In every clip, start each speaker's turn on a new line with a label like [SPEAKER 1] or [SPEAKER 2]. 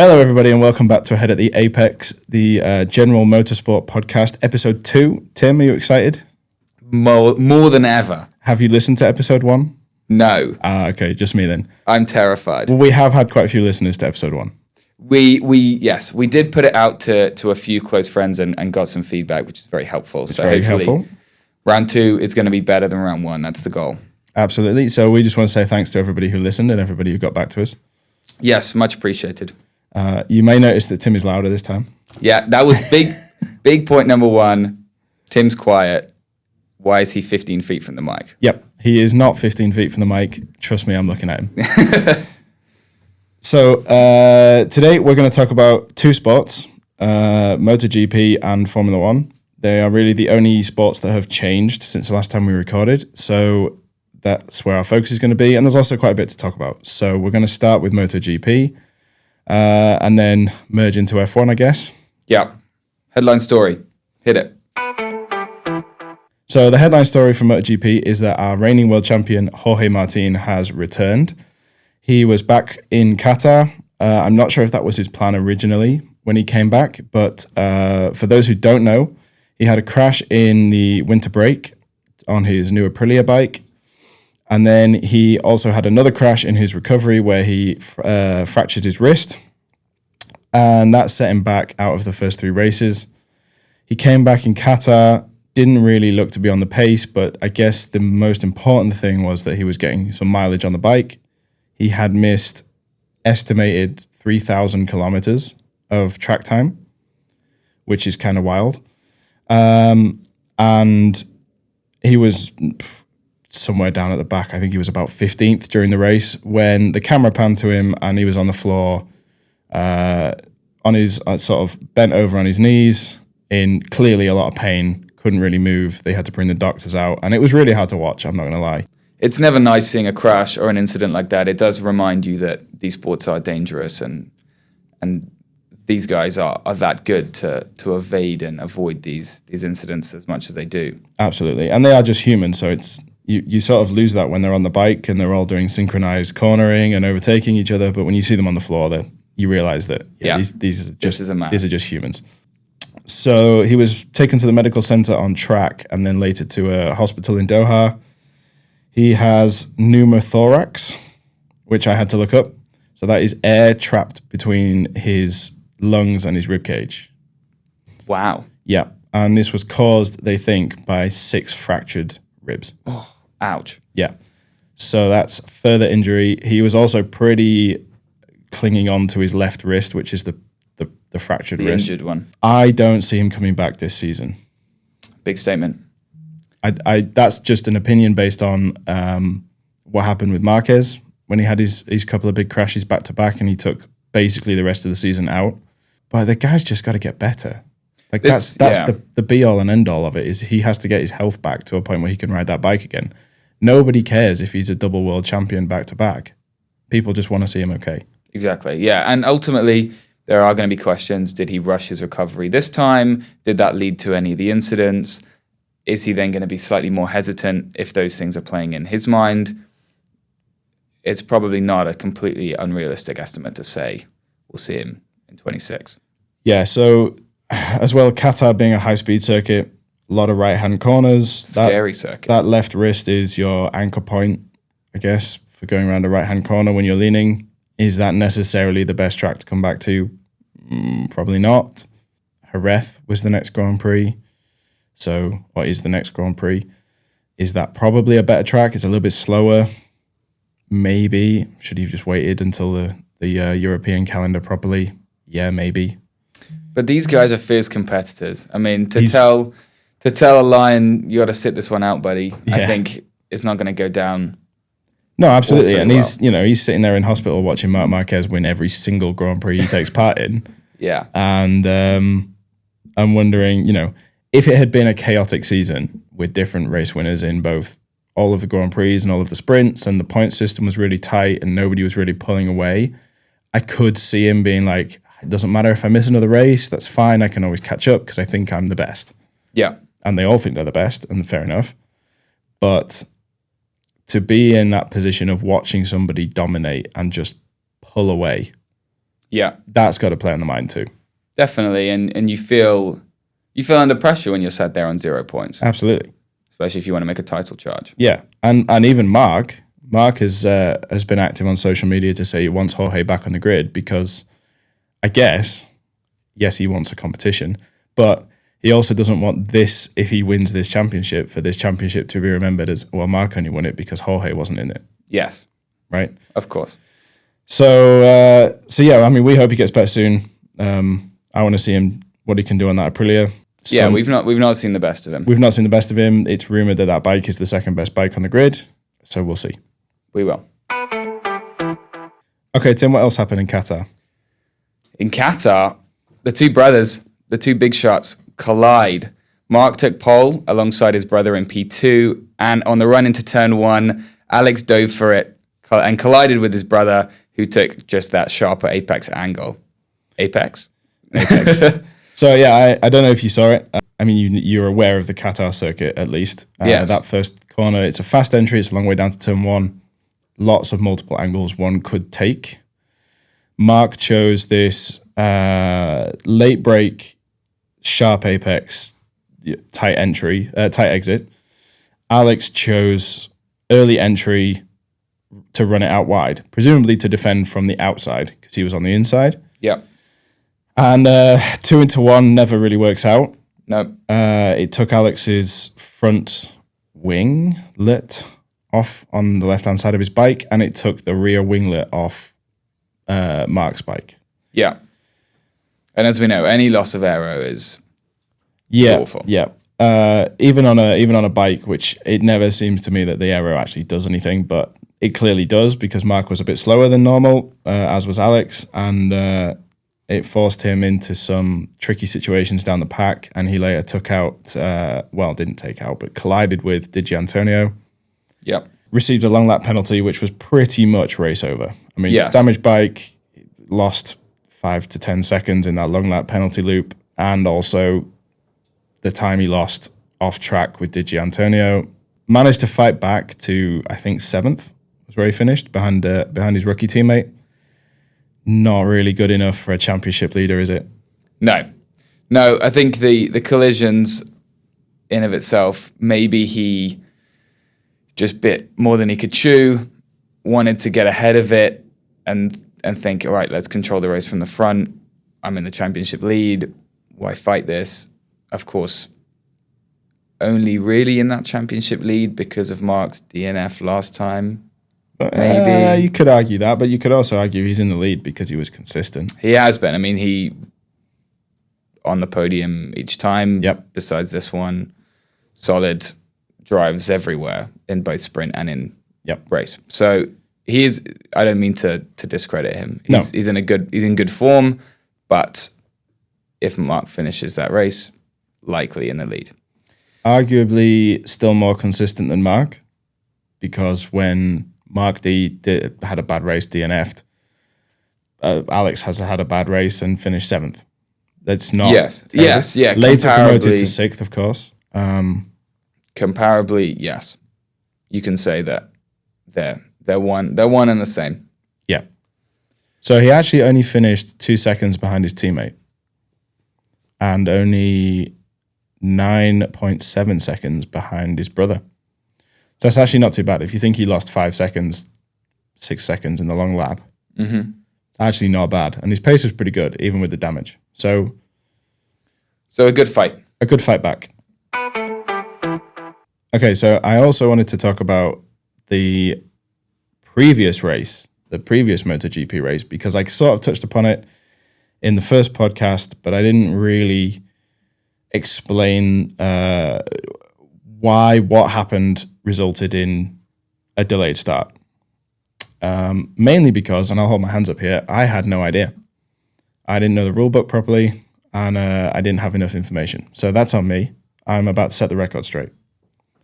[SPEAKER 1] Hello, everybody, and welcome back to Ahead at the Apex, the General Motorsport Podcast, Episode 2. Tim, are you excited?
[SPEAKER 2] More than ever.
[SPEAKER 1] Have you listened to Episode 1?
[SPEAKER 2] No.
[SPEAKER 1] Okay, just me then.
[SPEAKER 2] I'm terrified.
[SPEAKER 1] Well, we have had quite a few listeners to Episode 1.
[SPEAKER 2] We did put it out to a few close friends and got some feedback, which is very helpful.
[SPEAKER 1] It's very helpful.
[SPEAKER 2] Round 2 is going to be better than round 1. That's the goal.
[SPEAKER 1] Absolutely. So we just want to say thanks to everybody who listened and everybody who got back to us.
[SPEAKER 2] Yes, much appreciated.
[SPEAKER 1] You may notice that Tim is louder this time.
[SPEAKER 2] Yeah, that was big point number 1. Tim's quiet. Why is he 15 feet from the mic?
[SPEAKER 1] Yep, he is not 15 feet from the mic. Trust me, I'm looking at him. So today we're going to talk about two sports, MotoGP and Formula 1. They are really the only sports that have changed since the last time we recorded. So that's where our focus is going to be. And there's also quite a bit to talk about. So we're going to start with MotoGP. And then merge into F1, I guess.
[SPEAKER 2] Yeah. Headline story. Hit it.
[SPEAKER 1] So the headline story from MotoGP is that our reigning world champion, Jorge Martin, has returned. He was back in Qatar. I'm not sure if that was his plan originally when he came back, but for those who don't know, he had a crash in the winter break on his new Aprilia bike. And then he also had another crash in his recovery where he fractured his wrist. And that set him back out of the first 3 races. He came back in Qatar, didn't really look to be on the pace, but I guess the most important thing was that he was getting some mileage on the bike. He had missed estimated 3,000 kilometers of track time, which is kind of wild. And he was somewhere down at the back. I think he was about 15th during the race when the camera panned to him and he was on the floor on his sort of bent over on his knees in clearly a lot of pain, couldn't really move. They had to bring the doctors out and it was really hard to watch, I'm not going to lie.
[SPEAKER 2] It's never nice seeing a crash or an incident like that. It does remind you that these sports are dangerous and these guys are that good to evade and avoid these incidents as much as they do.
[SPEAKER 1] Absolutely. And they are just human, so it's You sort of lose that when they're on the bike and they're all doing synchronized cornering and overtaking each other. But when you see them on the floor, you realize that these are just humans. So he was taken to the medical center on track and then later to a hospital in Doha. He has pneumothorax, which I had to look up. So that is air trapped between his lungs and his ribcage.
[SPEAKER 2] Wow.
[SPEAKER 1] Yeah. And this was caused, they think, by 6 fractured ribs.
[SPEAKER 2] Oh, ouch.
[SPEAKER 1] Yeah. So that's further injury. He was also pretty clinging on to his left wrist, which is the fractured wrist.
[SPEAKER 2] The injured one.
[SPEAKER 1] I don't see him coming back this season.
[SPEAKER 2] Big statement.
[SPEAKER 1] I that's just an opinion based on what happened with Marquez when he had his couple of big crashes back to back and he took basically the rest of the season out. But the guy's just got to get better. Like that's the be all and end all of it is he has to get his health back to a point where he can ride that bike again. Nobody cares if he's a double world champion back to back. People just want to see him okay.
[SPEAKER 2] Exactly. Yeah. And ultimately there are going to be questions. Did he rush his recovery this time? Did that lead to any of the incidents? Is he then going to be slightly more hesitant if those things are playing in his mind? It's probably not a completely unrealistic estimate to say we'll see him in 26.
[SPEAKER 1] Yeah. So as well, Qatar being a high-speed circuit, a lot of right-hand corners.
[SPEAKER 2] Scary circuit.
[SPEAKER 1] That left wrist is your anchor point, I guess, for going around a right-hand corner when you're leaning. Is that necessarily the best track to come back to? Probably not. Jerez was the next Grand Prix. So, what is the next Grand Prix? Is that probably a better track? It's a little bit slower. Maybe. Should he have just waited until the European calendar properly? Yeah, maybe.
[SPEAKER 2] But these guys are fierce competitors. I mean, to tell a lion, you got to sit this one out, buddy. Yeah. I think it's not going to go down.
[SPEAKER 1] No, absolutely. And he's sitting there in hospital watching Marc Marquez win every single Grand Prix he takes part in.
[SPEAKER 2] Yeah.
[SPEAKER 1] And I'm wondering, if it had been a chaotic season with different race winners in both all of the Grand Prix and all of the sprints and the point system was really tight and nobody was really pulling away, I could see him being like, it doesn't matter if I miss another race, that's fine. I can always catch up because I think I'm the best.
[SPEAKER 2] Yeah.
[SPEAKER 1] And they all think they're the best, and fair enough. But to be in that position of watching somebody dominate and just pull away
[SPEAKER 2] Yeah,
[SPEAKER 1] That's got to play on the mind too.
[SPEAKER 2] definitely. And you feel under pressure when you're sat there on 0 points,
[SPEAKER 1] Absolutely.
[SPEAKER 2] especially if you want to make a title charge.
[SPEAKER 1] Yeah, and even Mark has been active on social media to say he wants Jorge back on the grid because I guess, yes, he wants a competition, but he also doesn't want this, if he wins this championship, for this championship to be remembered as, well, Mark only won it because Jorge wasn't in it.
[SPEAKER 2] Yes,
[SPEAKER 1] right?
[SPEAKER 2] of course.
[SPEAKER 1] So yeah, I mean, we hope he gets better soon. I want to see him, what he can do on that Aprilia.
[SPEAKER 2] Yeah, we've not seen the best of him.
[SPEAKER 1] We've not seen the best of him. It's rumored that bike is the second best bike on the grid. So we'll see.
[SPEAKER 2] We will.
[SPEAKER 1] Okay, Tim, what else happened in Qatar?
[SPEAKER 2] In Qatar, the two brothers, the two big shots, collide. Mark took pole alongside his brother in P2, and on the run into turn 1, Alex dove for it and collided with his brother, who took just that sharper apex angle. Apex.
[SPEAKER 1] So yeah, I don't know if you saw it. I mean, you're aware of the Qatar circuit at least.
[SPEAKER 2] Yes.
[SPEAKER 1] That first corner, it's a fast entry. It's a long way down to turn 1. Lots of multiple angles one could take. Mark chose this late break, sharp apex, tight exit. Alex chose early entry to run it out wide, presumably to defend from the outside because he was on the inside.
[SPEAKER 2] Yep.
[SPEAKER 1] And 2 into 1 never really works out.
[SPEAKER 2] No.
[SPEAKER 1] It took Alex's front winglet off on the left-hand side of his bike, and it took the rear winglet off Mark's bike.
[SPEAKER 2] Yeah. And as we know, any loss of aero is awful.
[SPEAKER 1] Yeah. Even on a bike, which it never seems to me that the aero actually does anything, but it clearly does because Mark was a bit slower than normal, as was Alex, and it forced him into some tricky situations down the pack, and he later didn't take out, but collided with Di Giannantonio.
[SPEAKER 2] Yep.
[SPEAKER 1] Received a long lap penalty, which was pretty much race over. I mean,
[SPEAKER 2] yes.
[SPEAKER 1] Damaged bike, lost 5 to 10 seconds in that long lap penalty loop, and also the time he lost off track with Di Giannantonio. Managed to fight back to, I think, 7th was where he finished, behind his rookie teammate. Not really good enough for a championship leader, is it?
[SPEAKER 2] No. I think the collisions in of itself, maybe he just bit more than he could chew, wanted to get ahead of it and think, all right, let's control the race from the front. I'm in the championship lead. Why fight this? Of course, only really in that championship lead because of Mark's DNF last time. Maybe.
[SPEAKER 1] You could argue that, but you could also argue he's in the lead because he was consistent.
[SPEAKER 2] He has been. I mean, he on the podium each time.
[SPEAKER 1] Yep.
[SPEAKER 2] Besides this one, solid drives everywhere in both sprint and in race. So he is. I don't mean to discredit him. He's in good form, but if Mark finishes that race, likely in the lead. Arguably,
[SPEAKER 1] still more consistent than Mark, because when Mark had a bad race, DNF'd. Alex has had a bad race and finished 7th. That's not...
[SPEAKER 2] Yes.
[SPEAKER 1] Later promoted to 6th, of course.
[SPEAKER 2] Comparably, yes. You can say that they're one and the same.
[SPEAKER 1] Yeah. So he actually only finished 2 seconds behind his teammate. And only 9.7 seconds behind his brother. So that's actually not too bad. If you think he lost 5 seconds, 6 seconds in the long lap, actually not bad. And his pace was pretty good, even with the damage. So
[SPEAKER 2] a good fight.
[SPEAKER 1] A good fight back. Okay, so I also wanted to talk about the previous race, the previous MotoGP race, because I sort of touched upon it in the first podcast, but I didn't really explain why what happened resulted in a delayed start. Mainly because, and I'll hold my hands up here, I had no idea. I didn't know the rule book properly, and I didn't have enough information. So that's on me. I'm about to set the record straight.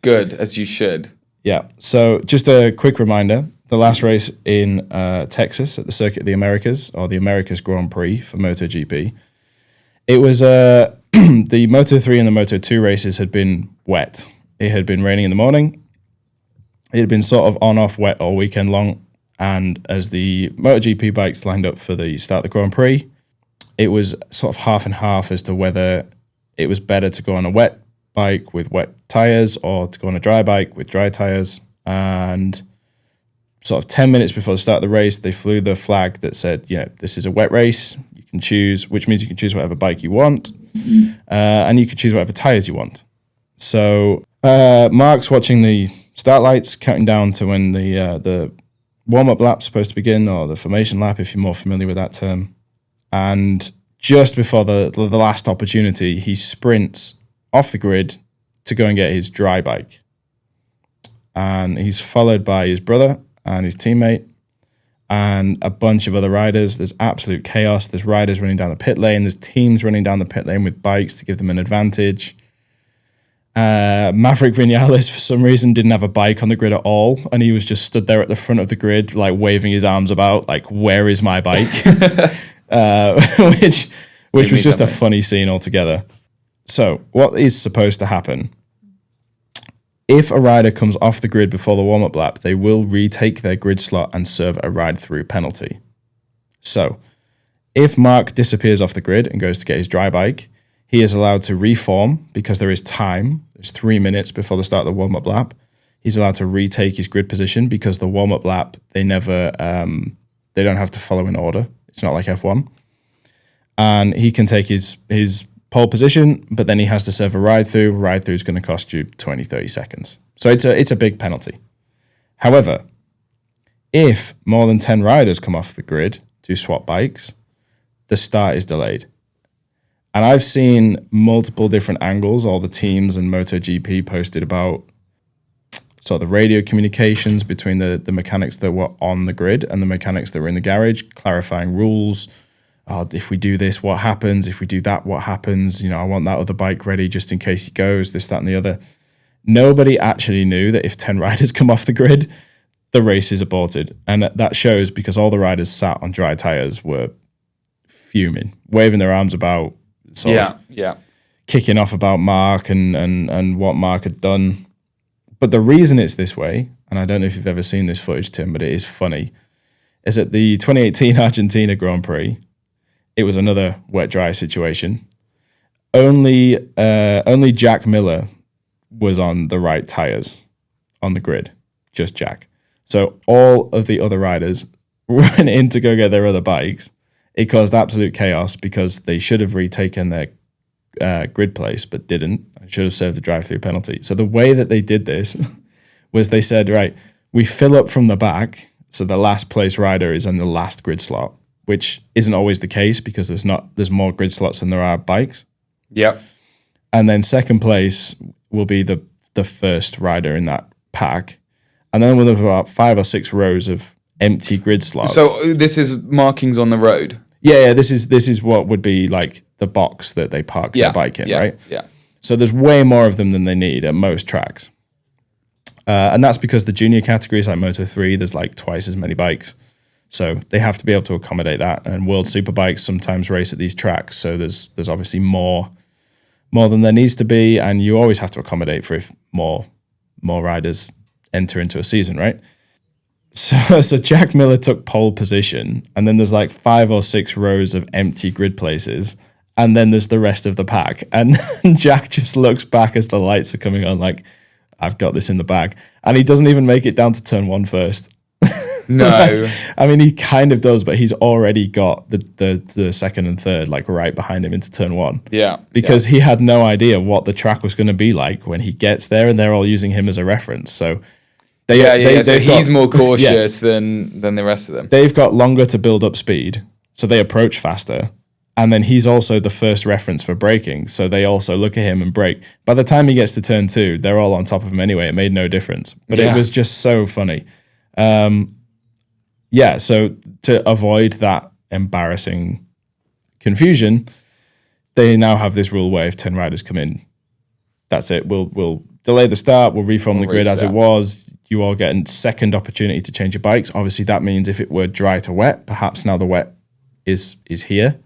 [SPEAKER 2] Good, as you should.
[SPEAKER 1] Yeah. So just a quick reminder, the last race in Texas at the Circuit of the Americas, or the Americas Grand Prix for MotoGP, it was the Moto3 and the Moto2 races had been wet. It had been raining in the morning. It had been sort of on-off wet all weekend long. And as the MotoGP bikes lined up for the start of the Grand Prix, it was sort of half and half as to whether it was better to go on a wet bike with wet tyres or to go on a dry bike with dry tyres. And sort of 10 minutes before the start of the race, they flew the flag that said, this is a wet race. You can choose, which means you can choose whatever bike you want. And you can choose whatever tyres you want. So Mark's watching the start lights, counting down to when the warm-up lap's supposed to begin, or the formation lap, if you're more familiar with that term. And just before the last opportunity, he sprints off the grid to go and get his dry bike. And he's followed by his brother and his teammate and a bunch of other riders. There's absolute chaos. There's riders running down the pit lane. There's teams running down the pit lane with bikes to give them an advantage. Maverick Vinales, for some reason, didn't have a bike on the grid at all, and he was just stood there at the front of the grid, like waving his arms about, like, where is my bike? Which was just a funny scene altogether. So what is supposed to happen? If a rider comes off the grid before the warm-up lap, they will retake their grid slot and serve a ride-through penalty. So if Mark disappears off the grid and goes to get his dry bike, he is allowed to reform because there is time. There's 3 minutes before the start of the warm-up lap. He's allowed to retake his grid position because the warm-up lap, they don't have to follow in order. It's not like F1. And he can take his pole position, but then he has to serve a ride-through. Ride-through is going to cost you 20, 30 seconds. So it's a big penalty. However, if more than 10 riders come off the grid to swap bikes, the start is delayed. And I've seen multiple different angles. All the teams and MotoGP posted about sort of the radio communications between the mechanics that were on the grid and the mechanics that were in the garage, clarifying rules. If we do this, what happens? If we do that, what happens? I want that other bike ready just in case he goes, this, that, and the other. Nobody actually knew that if 10 riders come off the grid, the race is aborted. And that shows because all the riders sat on dry tyres were fuming, waving their arms about, sort of kicking off about Mark and what Mark had done. But the reason it's this way, and I don't know if you've ever seen this footage, Tim, but it is funny, is at the 2018 Argentina Grand Prix, it was another wet-dry situation. Only Jack Miller was on the right tyres on the grid, just Jack. So all of the other riders went in to go get their other bikes. It caused absolute chaos because they should have retaken their grid place, but didn't. Should have served the drive-through penalty. So the way that they did this was they said, right, we fill up from the back, so the last place rider is on the last grid slot, which isn't always the case because there's more grid slots than there are bikes.
[SPEAKER 2] Yep.
[SPEAKER 1] And then second place will be the first rider in that pack. And then we'll have about 5 or 6 rows of empty grid slots.
[SPEAKER 2] So this is markings on the road?
[SPEAKER 1] Yeah, this is what would be like the box that they park their bike in, right?
[SPEAKER 2] Yeah.
[SPEAKER 1] So there's way more of them than they need at most tracks. And that's because the junior categories like Moto3, there's like twice as many bikes. So they have to be able to accommodate that. And World Superbikes sometimes race at these tracks. So there's obviously more than there needs to be. And you always have to accommodate for if more riders enter into a season, right? So Jack Miller took pole position, and then there's like 5 or 6 rows of empty grid places, and then there's the rest of the pack. And Jack just looks back as the lights are coming on like, I've got this in the bag. And he doesn't even make it down to turn 1 first.
[SPEAKER 2] No.
[SPEAKER 1] I mean, he kind of does, but he's already got the second and third like right behind him into turn 1.
[SPEAKER 2] Yeah.
[SPEAKER 1] Because he had no idea what the track was going to be like when he gets there, and they're all using him as a reference. So
[SPEAKER 2] so he's more cautious than the rest of them.
[SPEAKER 1] They've got longer to build up speed, so they approach faster. And then he's also the first reference for braking, so they also look at him and brake. By the time he gets to turn 2, they're all on top of him anyway. It made no difference. But it was just so funny. So to avoid that embarrassing confusion, they now have this rule where if 10 riders come in, that's it. We'll delay the start. We'll reform the grid as it was. You all get a second opportunity to change your bikes. Obviously, that means if it were dry to wet, perhaps now the wet is here.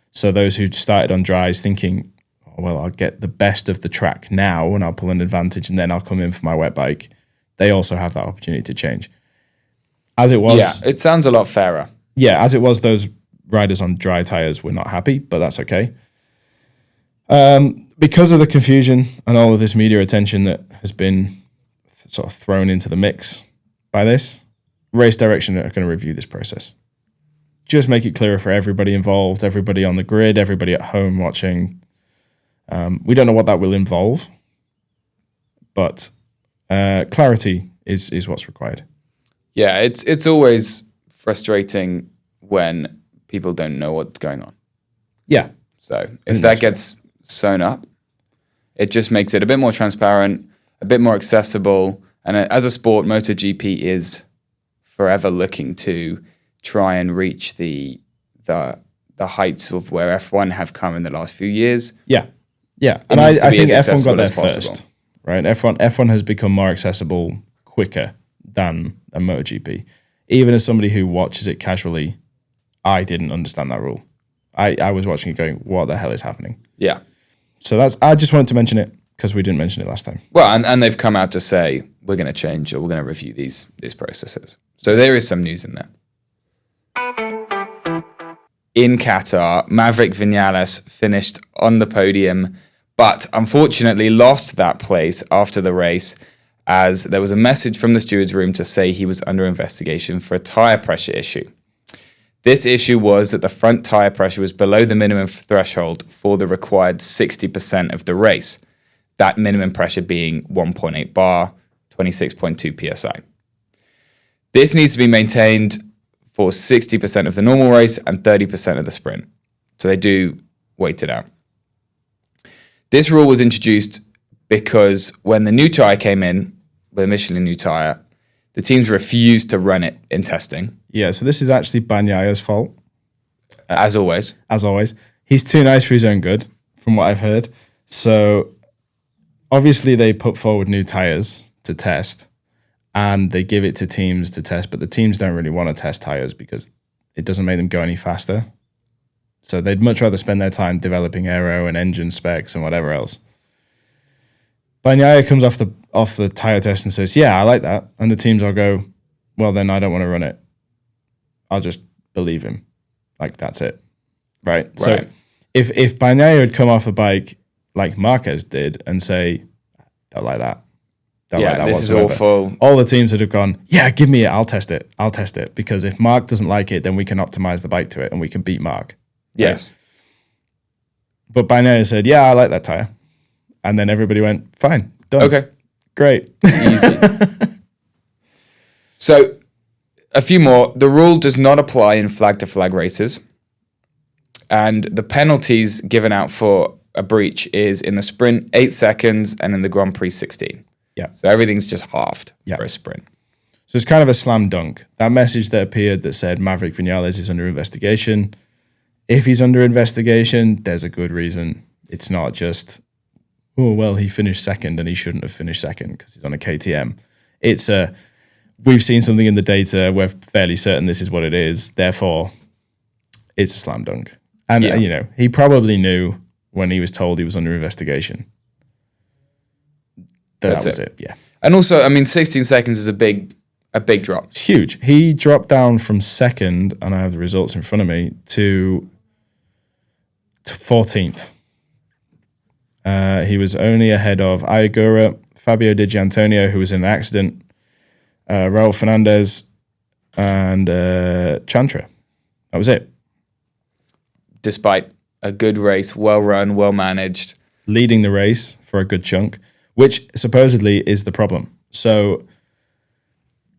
[SPEAKER 1] So those who started on dries thinking, oh, well, I'll get the best of the track now and I'll pull an advantage and then I'll come in for my wet bike, they also have that opportunity to change. As it was,
[SPEAKER 2] it sounds a lot fairer.
[SPEAKER 1] Yeah, as it was, those riders on dry tires were not happy, but that's okay. Because of the confusion and all of this media attention that has been sort of thrown into the mix by this, Race Direction are going to review this process. Just make it clearer for everybody involved, everybody on the grid, everybody at home watching. We don't know what that will involve, but clarity is what's required.
[SPEAKER 2] Yeah, it's always frustrating when people don't know what's going on.
[SPEAKER 1] Yeah.
[SPEAKER 2] So if that gets sewn up, it just makes it a bit more transparent, a bit more accessible. And as a sport, MotoGP is forever looking to try and reach the heights of where F1 have come in the last few years.
[SPEAKER 1] Yeah. And I think F1 got there first, right? F1 has become more accessible quicker than a MotoGP. Even as somebody who watches it casually, I didn't understand that rule. I was watching it going, what the hell is happening?
[SPEAKER 2] Yeah.
[SPEAKER 1] So I just wanted to mention it because we didn't mention it last time.
[SPEAKER 2] Well, and they've come out to say, we're going to change or we're going to review these processes. So there is some news in there. In Qatar, Maverick Vinales finished on the podium, but unfortunately lost that place after the race as there was a message from the stewards room to say he was under investigation for a tyre pressure issue. This issue was that the front tyre pressure was below the minimum threshold for the required 60% of the race, that minimum pressure being 1.8 bar, 26.2 psi. This needs to be maintained for 60% of the normal race and 30% of the sprint. So they do wait it out. This rule was introduced because when the new tyre came in, with a Michelin new tyre, the teams refused to run it in testing.
[SPEAKER 1] Yeah, so this is actually Bagnaya's fault.
[SPEAKER 2] As always.
[SPEAKER 1] As always. He's too nice for his own good, from what I've heard. So obviously they put forward new tyres to test and they give it to teams to test, but the teams don't really want to test tyres because it doesn't make them go any faster. So they'd much rather spend their time developing aero and engine specs and whatever else. Bagnaia comes off the tyre test and says, yeah, I like that. And the teams all go, well, then I don't want to run it. I'll just believe him. Like, that's it. Right? So if Bagnaia had come off the bike like Marquez did and say, don't like that. Don't like that
[SPEAKER 2] this
[SPEAKER 1] whatsoever.
[SPEAKER 2] is awful.
[SPEAKER 1] All the teams would have gone, yeah, give me it. I'll test it. Because if Mark doesn't like it, then we can optimize the bike to it and we can beat Mark.
[SPEAKER 2] Yes.
[SPEAKER 1] Right? But Bagnaia said, yeah, I like that tyre. And then everybody went, fine, done.
[SPEAKER 2] Okay.
[SPEAKER 1] Great.
[SPEAKER 2] Easy. So, a few more. The rule does not apply in flag-to-flag races. And the penalties given out for a breach is in the sprint 8 seconds and in the Grand Prix 16.
[SPEAKER 1] Yeah.
[SPEAKER 2] So everything's just halved for a sprint.
[SPEAKER 1] So it's kind of a slam dunk. That message that appeared that said Maverick Vinales is under investigation. If he's under investigation, there's a good reason. It's not just, oh, well, he finished second and he shouldn't have finished second because he's on a KTM. It's we've seen something in the data. We're fairly certain this is what it is. Therefore, it's a slam dunk. And, he probably knew when he was told he was under investigation. That was it. Yeah.
[SPEAKER 2] And also, 16 seconds is a big drop.
[SPEAKER 1] It's huge. He dropped down from second, and I have the results in front of me, to 14th. He was only ahead of Ayagura, Fabio Di Gianantonio, who was in an accident, Raul Fernandez, and Chantra. That was it.
[SPEAKER 2] Despite a good race, well run, well managed.
[SPEAKER 1] Leading the race for a good chunk, which supposedly is the problem. So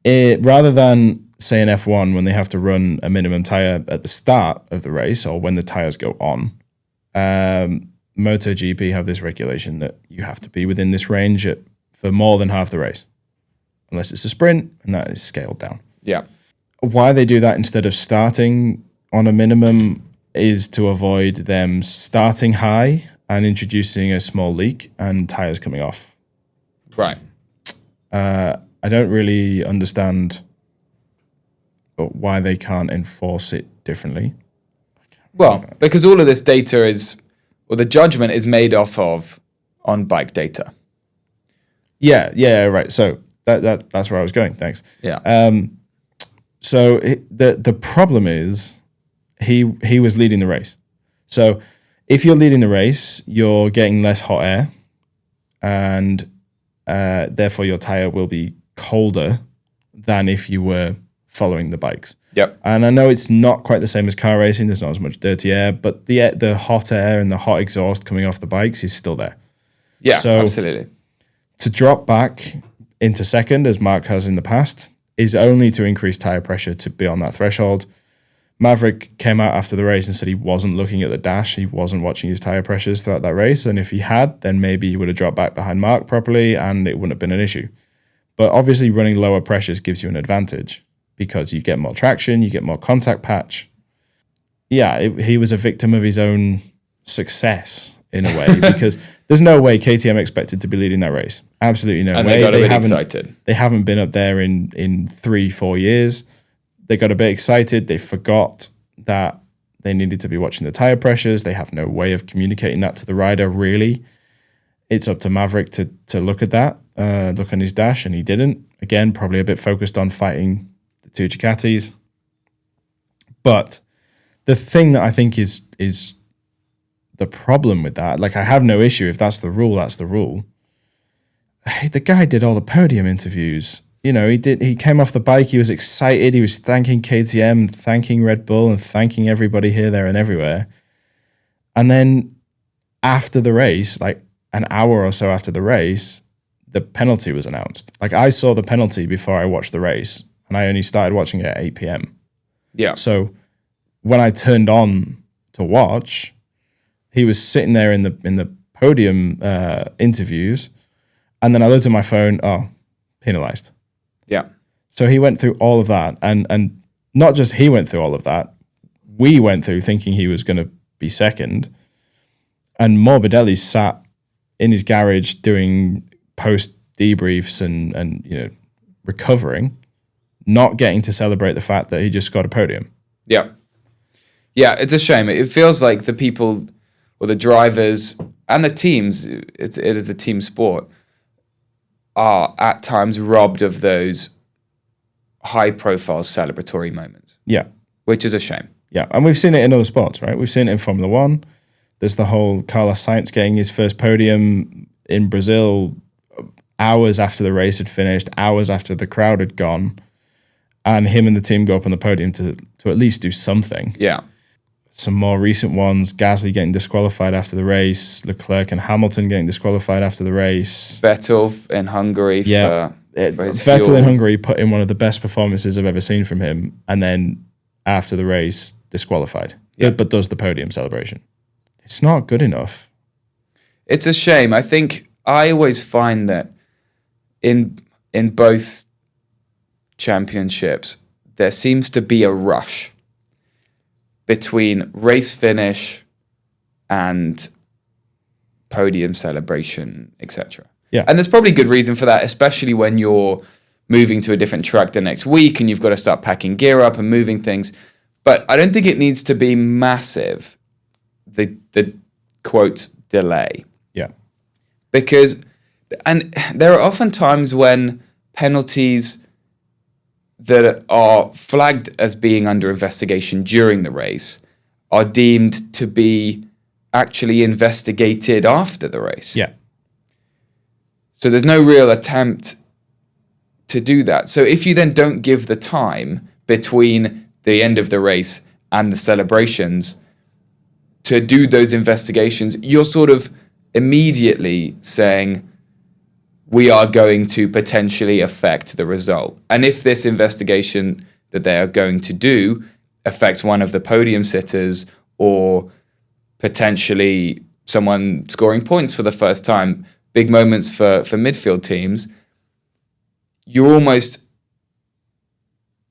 [SPEAKER 1] rather than say in F1 when they have to run a minimum tyre at the start of the race or when the tyres go on, MotoGP have this regulation that you have to be within this range for more than half the race, unless it's a sprint, and that is scaled down.
[SPEAKER 2] Yeah.
[SPEAKER 1] Why they do that instead of starting on a minimum is to avoid them starting high and introducing a small leak and tyres coming off.
[SPEAKER 2] Right.
[SPEAKER 1] I don't really understand why they can't enforce it differently.
[SPEAKER 2] Well, because all of this data the judgment is made off of on-bike data.
[SPEAKER 1] Yeah, right. So that's where I was going. Thanks.
[SPEAKER 2] Yeah.
[SPEAKER 1] So the problem is he was leading the race. So if you're leading the race, you're getting less hot air, and therefore your tire will be colder than if you were following the bikes.
[SPEAKER 2] Yep.
[SPEAKER 1] And I know it's not quite the same as car racing. There's not as much dirty air, but the hot air and the hot exhaust coming off the bikes is still there.
[SPEAKER 2] Yeah,
[SPEAKER 1] So
[SPEAKER 2] absolutely.
[SPEAKER 1] to drop back into second, as Mark has in the past, is only to increase tire pressure to be on that threshold. Maverick came out after the race and said he wasn't looking at the dash. He wasn't watching his tire pressures throughout that race. And if he had, then maybe he would have dropped back behind Mark properly and it wouldn't have been an issue. But obviously running lower pressures gives you an advantage because you get more traction, you get more contact patch. Yeah, he was a victim of his own success in a way because there's no way KTM expected to be leading that race. Absolutely no way.
[SPEAKER 2] And they got a bit excited.
[SPEAKER 1] They haven't been up there in 3-4 years. They got a bit excited. They forgot that they needed to be watching the tire pressures. They have no way of communicating that to the rider, really. It's up to Maverick to look at that, look on his dash, and he didn't. Again, probably a bit focused on fighting the two Ducatis. But the thing that I think is the problem with that, like I have no issue if that's the rule, that's the rule. The guy did all the podium interviews. You know, he came off the bike, he was excited, he was thanking KTM, thanking Red Bull, and thanking everybody here, there, and everywhere. And then after the race, like an hour or so after the race, the penalty was announced. Like I saw the penalty before I watched the race, and I only started watching it at 8 p.m.
[SPEAKER 2] Yeah.
[SPEAKER 1] So when I turned on to watch, he was sitting there in the podium interviews, and then I looked at my phone, penalized.
[SPEAKER 2] Yeah.
[SPEAKER 1] So he went through all of that, and not just he went through all of that, we went through thinking he was going to be second, and Morbidelli sat in his garage doing post debriefs and you know, recovering, not getting to celebrate the fact that he just got a podium.
[SPEAKER 2] Yeah. Yeah, it's a shame. It feels like the people or the drivers and the teams, it is a team sport, are at times robbed of those high-profile celebratory moments.
[SPEAKER 1] Yeah.
[SPEAKER 2] Which is a shame.
[SPEAKER 1] Yeah, and we've seen it in other sports, right? We've seen it in Formula One. There's the whole Carlos Sainz getting his first podium in Brazil hours after the race had finished, hours after the crowd had gone, and him and the team go up on the podium to at least do something.
[SPEAKER 2] Yeah.
[SPEAKER 1] Some more recent ones, Gasly getting disqualified after the race, Leclerc and Hamilton getting disqualified after the race.
[SPEAKER 2] Vettel in Hungary for his
[SPEAKER 1] Vettel
[SPEAKER 2] fuel.
[SPEAKER 1] in Hungary put in one of the best performances I've ever seen from him, and then after the race, disqualified.
[SPEAKER 2] Yeah.
[SPEAKER 1] But does the podium celebration. It's not good enough.
[SPEAKER 2] It's a shame. I think I always find that in both championships, there seems to be a rush between race finish and podium celebration, etc.
[SPEAKER 1] Yeah.
[SPEAKER 2] And there's probably good reason for that, especially when you're moving to a different track the next week and you've got to start packing gear up and moving things. But I don't think it needs to be massive, the quote delay.
[SPEAKER 1] Yeah.
[SPEAKER 2] Because, and there are often times when penalties that are flagged as being under investigation during the race are deemed to be actually investigated after the race.
[SPEAKER 1] Yeah.
[SPEAKER 2] So there's no real attempt to do that. So if you then don't give the time between the end of the race and the celebrations to do those investigations, you're sort of immediately saying, we are going to potentially affect the result. And if this investigation that they are going to do affects one of the podium sitters or potentially someone scoring points for the first time, big moments for midfield teams, you're almost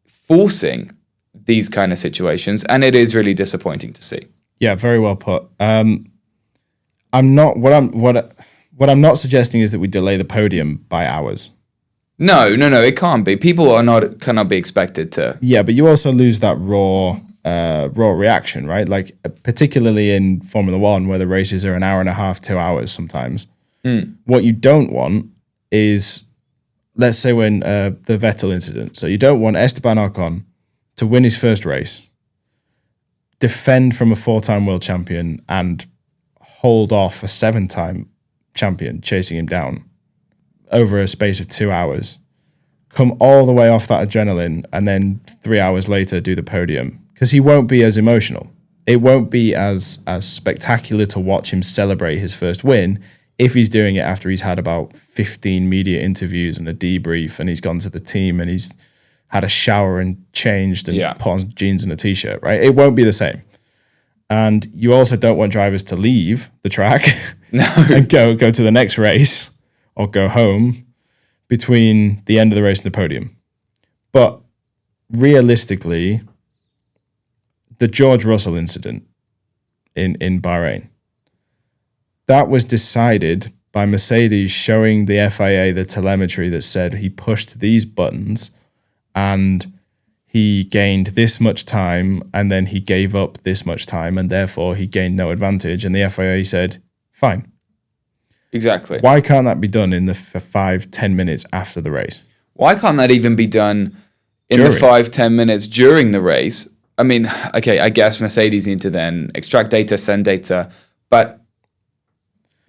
[SPEAKER 2] forcing these kind of situations, and it is really disappointing to see.
[SPEAKER 1] Yeah, very well put. What I'm not suggesting is that we delay the podium by hours.
[SPEAKER 2] No, it can't be. People cannot be expected to.
[SPEAKER 1] Yeah, but you also lose that raw reaction, right? Like particularly in Formula One, where the races are an hour and a half, 2 hours sometimes. What you don't want is, let's say when the Vettel incident. So you don't want Esteban Ocon to win his first race, defend from a 4-time world champion, and hold off a 7-time champion chasing him down over a space of 2 hours, come all the way off that adrenaline, and then 3 hours later do the podium. Because he won't be as emotional. It won't be as spectacular to watch him celebrate his first win if he's doing it after he's had about 15 media interviews and a debrief, and he's gone to the team and he's had a shower and changed and put on jeans and a t-shirt, right? It won't be the same. And you also don't want drivers to leave the track and go to the next race or go home between the end of the race and the podium. But realistically, the George Russell incident in Bahrain, that was decided by Mercedes showing the FIA the telemetry that said he pushed these buttons and he gained this much time, and then he gave up this much time, and therefore he gained no advantage. And the FIA said, fine.
[SPEAKER 2] Exactly.
[SPEAKER 1] Why can't that be done in the 5-10 minutes after the race?
[SPEAKER 2] Why can't that even be done in the 5-10 minutes during the race? I mean, okay, I guess Mercedes need to then extract data, send data, but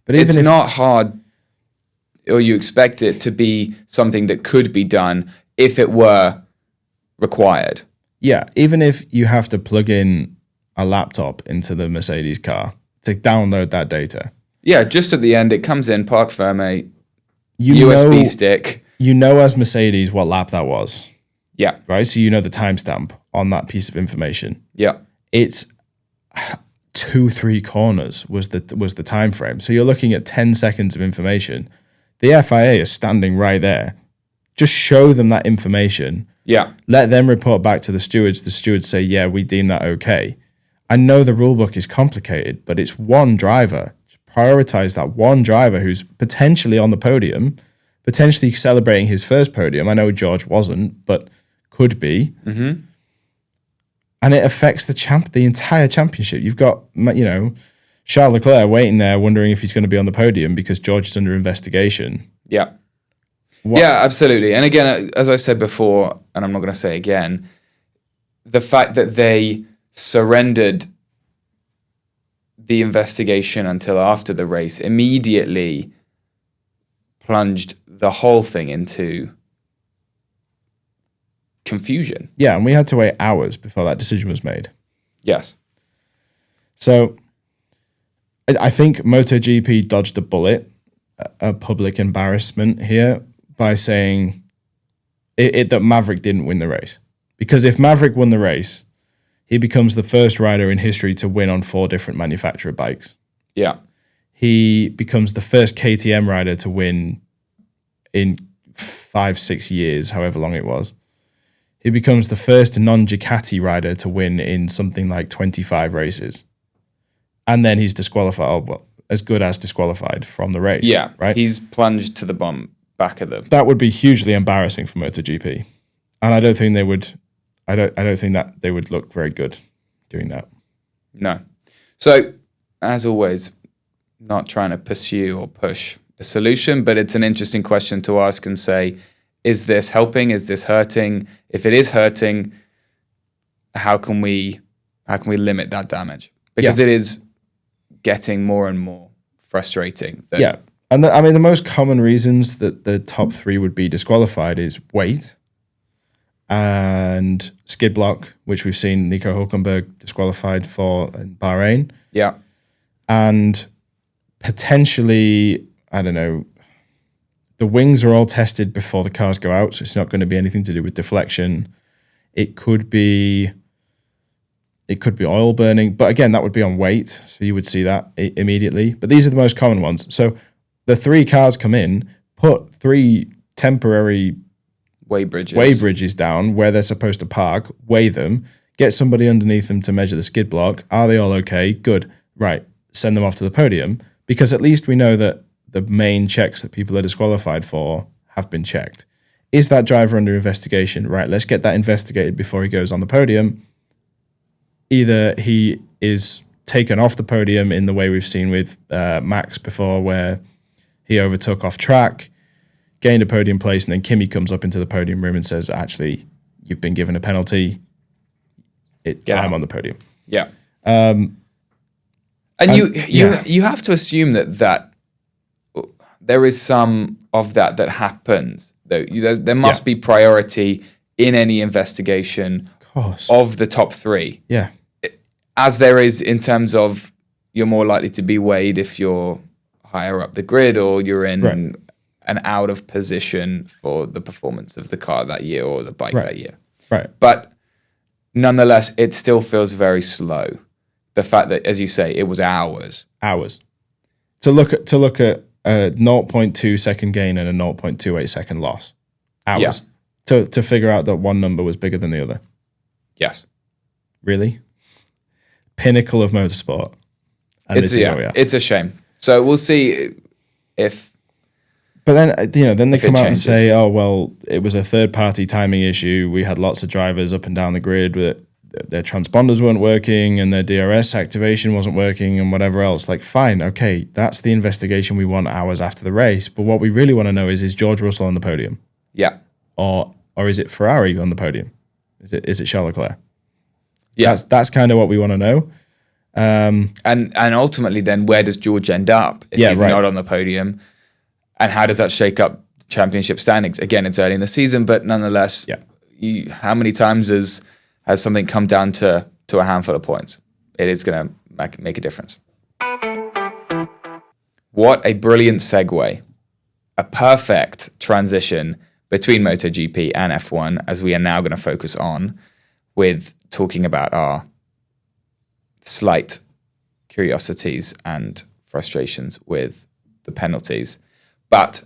[SPEAKER 2] it's not hard, or you expect it to be something that could be done if it were required.
[SPEAKER 1] Yeah, even if you have to plug in a laptop into the Mercedes car to download that data.
[SPEAKER 2] Yeah, just at the end, it comes in, parc fermé, USB stick.
[SPEAKER 1] You know as Mercedes what lap that was.
[SPEAKER 2] Yeah.
[SPEAKER 1] Right? So you know the timestamp on that piece of information.
[SPEAKER 2] Yeah.
[SPEAKER 1] It's 2-3 corners was the time frame. So you're looking at 10 seconds of information. The FIA is standing right there. Just show them that information.
[SPEAKER 2] Yeah.
[SPEAKER 1] Let them report back to the stewards. The stewards say, yeah, we deem that okay. I know the rule book is complicated, but it's one driver. Just prioritize that one driver who's potentially on the podium, potentially celebrating his first podium. I know George wasn't, but could be. Mm-hmm. And it affects the entire championship. You've got, Charles Leclerc waiting there wondering if he's going to be on the podium because George is under investigation.
[SPEAKER 2] Yeah. Yeah, absolutely. And again, as I said before, and I'm not going to say again, the fact that they surrendered the investigation until after the race immediately plunged the whole thing into confusion.
[SPEAKER 1] Yeah, and we had to wait hours before that decision was made.
[SPEAKER 2] Yes.
[SPEAKER 1] So I think MotoGP dodged a bullet, a public embarrassment here, by saying that Maverick didn't win the race. Because if Maverick won the race, he becomes the first rider in history to win on 4 different manufacturer bikes.
[SPEAKER 2] Yeah.
[SPEAKER 1] He becomes the first KTM rider to win in 5-6 years, however long it was. He becomes the first non-Ducati rider to win in something like 25 races. And then he's disqualified, as good as disqualified from the race.
[SPEAKER 2] Yeah,
[SPEAKER 1] right?
[SPEAKER 2] He's plunged to the back of them.
[SPEAKER 1] That would be hugely embarrassing for MotoGP. And I don't think they would look very good doing that.
[SPEAKER 2] No. So, as always, not trying to pursue or push a solution, but it's an interesting question to ask and say, is this helping? Is this hurting? If it is hurting, how can we limit that damage? Because it is getting more and more frustrating.
[SPEAKER 1] Yeah. And the most common reasons that the top 3 would be disqualified is weight and skid block, which we've seen Nico Hülkenberg disqualified for in Bahrain.
[SPEAKER 2] Yeah.
[SPEAKER 1] And potentially, I don't know, the wings are all tested before the cars go out, so it's not going to be anything to do with deflection. It could be oil burning, but again, that would be on weight, so you would see that immediately. But these are the most common ones. So the 3 cars come in, put 3 temporary weigh bridges down where they're supposed to park, weigh them, get somebody underneath them to measure the skid block. Are they all okay? Good. Right. Send them off to the podium, because at least we know that the main checks that people are disqualified for have been checked. Is that driver under investigation? Right. Let's get that investigated before he goes on the podium. Either he is taken off the podium in the way we've seen with Max before, where he overtook off track, gained a podium place, and then Kimi comes up into the podium room and says, actually, you've been given a penalty. I'm on the podium.
[SPEAKER 2] Yeah. And you have to assume that there is some of that happens. There must be priority in any investigation of the top three.
[SPEAKER 1] Yeah.
[SPEAKER 2] As there is in terms of you're more likely to be weighed if you're higher up the grid or you're in an out of position for the performance of the car that year or the bike that year.
[SPEAKER 1] Right.
[SPEAKER 2] But nonetheless, it still feels very slow. The fact that, as you say, it was hours.
[SPEAKER 1] To look at a 0.2 second gain and a 0.28 second loss. Hours. Yeah. To figure out that one number was bigger than the other.
[SPEAKER 2] Yes.
[SPEAKER 1] Really? Pinnacle of motorsport. And
[SPEAKER 2] it's a shame. So we'll see if.
[SPEAKER 1] But then then they come out and say, "Oh well, it was a third-party timing issue. We had lots of drivers up and down the grid with their transponders weren't working and their DRS activation wasn't working and whatever else." Like, fine, okay, that's the investigation we want hours after the race. But what we really want to know is George Russell on the podium?
[SPEAKER 2] Yeah.
[SPEAKER 1] Or is it Ferrari on the podium? Is it Charles Leclerc?
[SPEAKER 2] Yeah,
[SPEAKER 1] that's kind of what we want to know.
[SPEAKER 2] And ultimately, then where does George end up if he's not on the podium? And how does that shake up championship standings? Again, it's early in the season, but nonetheless, how many times has something come down to a handful of points? It is going to make a difference. What a brilliant segue. A perfect transition between MotoGP and F1, as we are now going to focus on with talking about our slight curiosities and frustrations with the penalties. But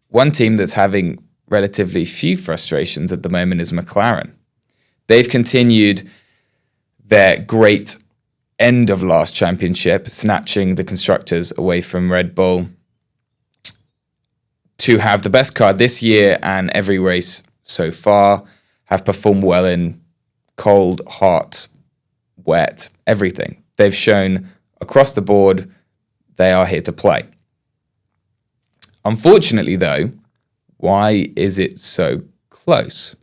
[SPEAKER 2] one team that's having relatively few frustrations at the moment is McLaren. They've continued their great end of last championship, snatching the constructors away from Red Bull, to have the best car this year and every race so far, have performed well in cold, hot, wet, everything. They've shown across the board they are here to play. Unfortunately, though, why is it so close?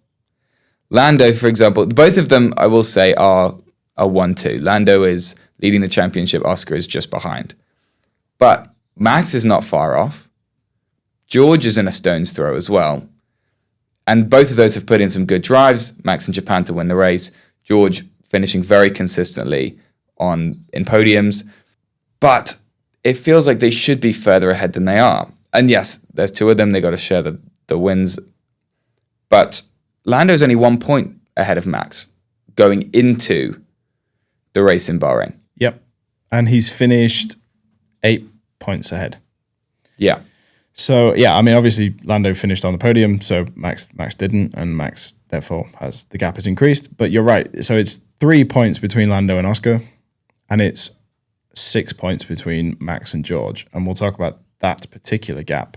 [SPEAKER 2] Lando, for example, both of them, I will say, are 1-2. Lando is leading the championship. Oscar is just behind. But Max is not far off. George is in a stone's throw as well. And both of those have put in some good drives. Max in Japan to win the race. George finishing very consistently in podiums. But it feels like they should be further ahead than they are. And yes, there's two of them. They got to share the wins. But Lando's only 1 point ahead of Max going into the race in Bahrain.
[SPEAKER 1] Yep. And he's finished 8 points ahead.
[SPEAKER 2] Yeah.
[SPEAKER 1] So, yeah, I mean, obviously Lando finished on the podium, so Max didn't, and Max, therefore, the gap has increased. But you're right. So it's 3 points between Lando and Oscar, and it's 6 points between Max and George. And we'll talk about that particular gap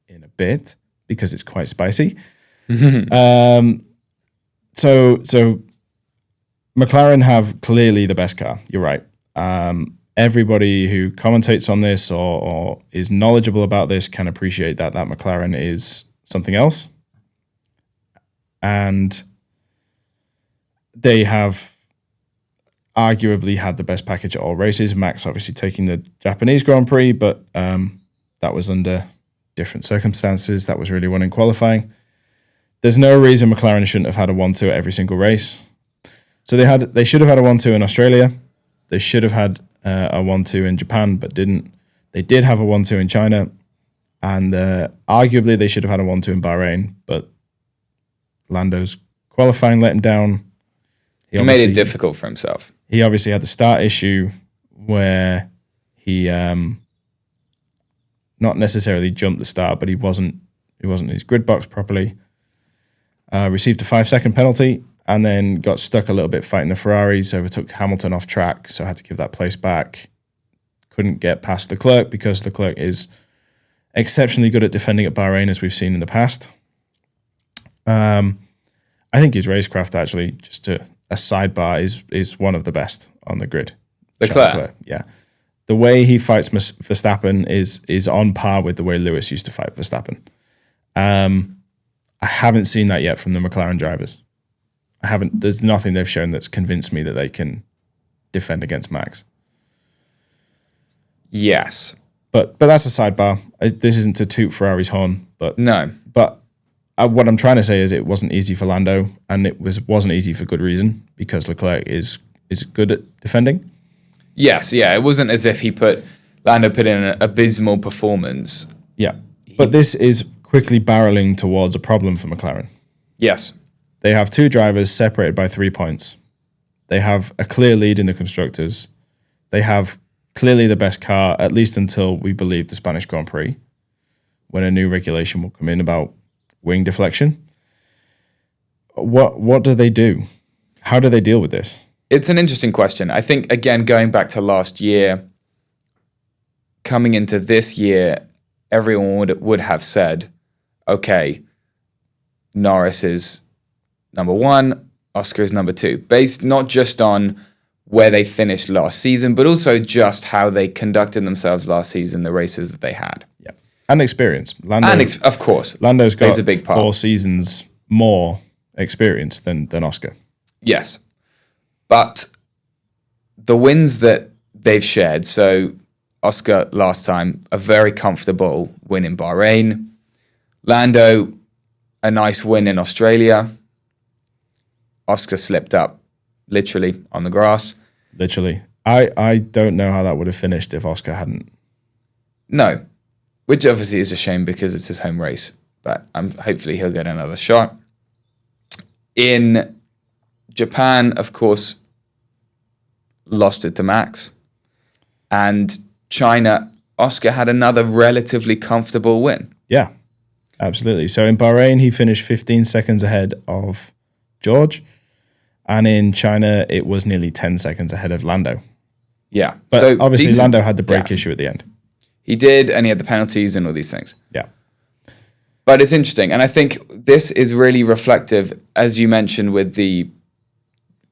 [SPEAKER 1] in a bit because it's quite spicy. So McLaren have clearly the best car. You're right. Everybody who commentates on this or is knowledgeable about this can appreciate that McLaren is something else. And they have arguably had the best package at all races. Max obviously taking the Japanese Grand Prix, but that was under different circumstances. That was really one in qualifying. There's no reason McLaren shouldn't have had a 1-2 at every single race. So they should have had a 1-2 in Australia. They should have had a 1-2 in Japan, but didn't. They did have a 1-2 in China, and arguably they should have had a 1-2 in Bahrain, but Lando's qualifying let him down.
[SPEAKER 2] He made it difficult for himself.
[SPEAKER 1] He obviously had the start issue where he not necessarily jumped the start, but he wasn't in his grid box properly. Received a 5-second penalty and then got stuck a little bit fighting the Ferraris, overtook Hamilton off track, so had to give that place back. Couldn't get past Leclerc because Leclerc is exceptionally good at defending at Bahrain, as we've seen in the past. I think his racecraft, actually, just a sidebar, is one of the best on the grid.
[SPEAKER 2] Leclerc.
[SPEAKER 1] Yeah. The way he fights Verstappen is on par with the way Lewis used to fight Verstappen. I haven't seen that yet from the McLaren drivers. There's nothing they've shown that's convinced me that they can defend against Max.
[SPEAKER 2] Yes.
[SPEAKER 1] But that's a sidebar. This isn't to toot Ferrari's horn, but
[SPEAKER 2] No.
[SPEAKER 1] But what I'm trying to say is it wasn't easy for Lando, and it wasn't easy for good reason, because Leclerc is good at defending.
[SPEAKER 2] Yes, yeah. It wasn't as if Lando put in an abysmal performance.
[SPEAKER 1] Yeah. But this is quickly barreling towards a problem for McLaren.
[SPEAKER 2] Yes.
[SPEAKER 1] They have two drivers separated by 3 points. They have a clear lead in the constructors. They have clearly the best car, at least until we believe the Spanish Grand Prix, when a new regulation will come in about wing deflection. What do they do? How do they deal with this?
[SPEAKER 2] It's an interesting question. I think, again, going back to last year, coming into this year, everyone would have said, okay, Norris is number one, Oscar is number two, based not just on where they finished last season, but also just how they conducted themselves last season, the races that they had.
[SPEAKER 1] Yeah. And experience.
[SPEAKER 2] Of course.
[SPEAKER 1] Lando's got
[SPEAKER 2] a big part.
[SPEAKER 1] 4 seasons more experience than Oscar.
[SPEAKER 2] Yes. But the wins that they've shared, so Oscar last time, a very comfortable win in Bahrain. Lando, a nice win in Australia. Oscar slipped up, literally, on the grass.
[SPEAKER 1] Literally. I don't know how that would have finished if Oscar hadn't.
[SPEAKER 2] No, which obviously is a shame because it's his home race. But hopefully he'll get another shot. In Japan, of course, lost it to Max. And China, Oscar had another relatively comfortable win.
[SPEAKER 1] Yeah, absolutely. So in Bahrain, he finished 15 seconds ahead of George. And in China, it was nearly 10 seconds ahead of Lando.
[SPEAKER 2] Yeah.
[SPEAKER 1] But so obviously Lando had the brake issue at the end.
[SPEAKER 2] He did, and he had the penalties and all these things.
[SPEAKER 1] Yeah.
[SPEAKER 2] But it's interesting. And I think this is really reflective, as you mentioned, with the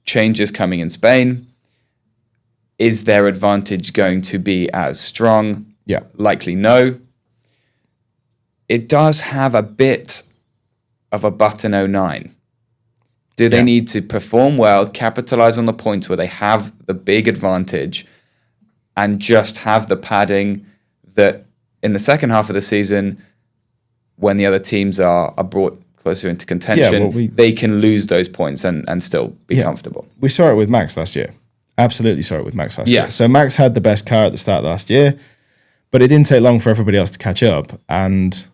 [SPEAKER 2] changes coming in Spain. Is their advantage going to be as strong?
[SPEAKER 1] Yeah.
[SPEAKER 2] Likely no. It does have a bit of a button 09. Do they need to perform well, capitalize on the points where they have the big advantage, and just have the padding that in the second half of the season, when the other teams are brought closer into contention, they can lose those points and still be comfortable?
[SPEAKER 1] We saw it with Max last year. Absolutely saw it with Max last year.
[SPEAKER 2] Yes.
[SPEAKER 1] So Max had the best car at the start of last year, but it didn't take long for everybody else to catch up. And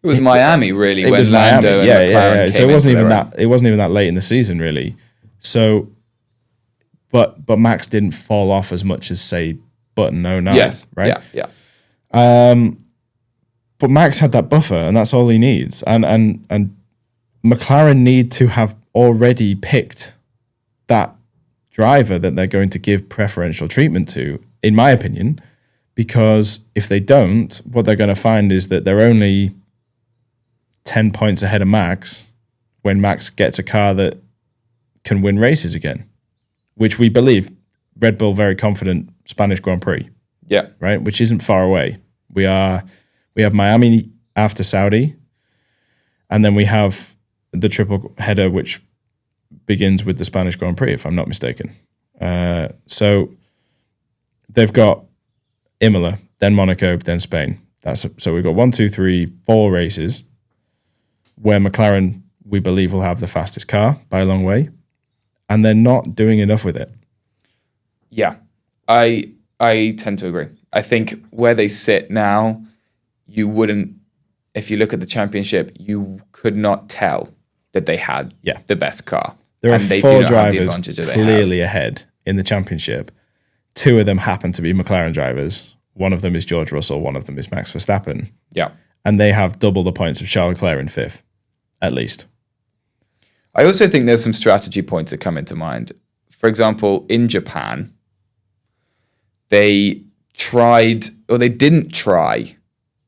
[SPEAKER 2] it was Miami, really, when
[SPEAKER 1] was
[SPEAKER 2] Lando
[SPEAKER 1] Miami.
[SPEAKER 2] and McLaren came
[SPEAKER 1] So it wasn't even that late in the season, really. So, but Max didn't fall off as much as, say, button 09,
[SPEAKER 2] yes.
[SPEAKER 1] right?
[SPEAKER 2] Yeah.
[SPEAKER 1] But Max had that buffer, and that's all he needs. And McLaren need to have already picked that driver that they're going to give preferential treatment to, in my opinion, because if they don't, what they're going to find is that they're only 10 points ahead of Max when Max gets a car that can win races again, which we believe Red Bull very confident Spanish Grand Prix.
[SPEAKER 2] Yeah.
[SPEAKER 1] Right, which isn't far away. We have Miami after Saudi, and then we have the triple header, which begins with the Spanish Grand Prix, if I'm not mistaken. So they've got Imola, then Monaco, then Spain. So we've got 1, 2, 3, 4 races where McLaren, we believe, will have the fastest car by a long way, and they're not doing enough with it.
[SPEAKER 2] Yeah, I tend to agree. I think where they sit now, you wouldn't, if you look at the championship, you could not tell that they had the best car.
[SPEAKER 1] There are
[SPEAKER 2] and they
[SPEAKER 1] 4
[SPEAKER 2] do
[SPEAKER 1] drivers clearly ahead in the championship. 2 of them happen to be McLaren drivers. One of them is George Russell. One of them is Max Verstappen.
[SPEAKER 2] Yeah.
[SPEAKER 1] And they have double the points of Charles Leclerc in 5th, at least.
[SPEAKER 2] I also think there's some strategy points that come into mind. For example, in Japan, they didn't try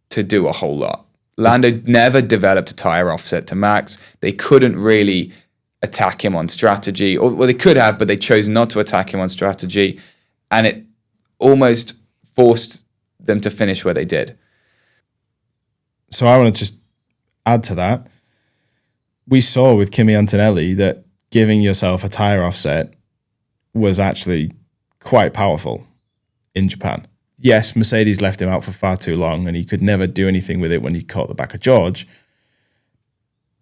[SPEAKER 2] to do a whole lot. Lando never developed a tyre offset to Max. They couldn't really attack him on strategy, or well, they could have, but they chose not to attack him on strategy, and it almost forced them to finish where they did.
[SPEAKER 1] So I want to just add to that. We saw with Kimi Antonelli that giving yourself a tire offset was actually quite powerful in Japan. Yes, Mercedes left him out for far too long and he could never do anything with it when he caught the back of George.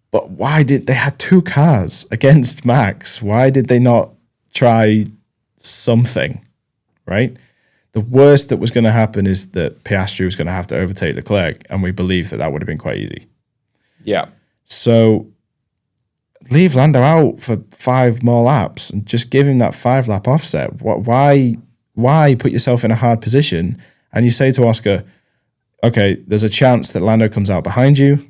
[SPEAKER 1] But why did they had 2 cars against Max? Why did they not try something, right? The worst that was going to happen is that Piastri was going to have to overtake Leclerc, and we believe that would have been quite easy.
[SPEAKER 2] Yeah.
[SPEAKER 1] So leave Lando out for 5 more laps and just give him that 5-lap offset. Why put yourself in a hard position? And you say to Oscar, okay, there's a chance that Lando comes out behind you,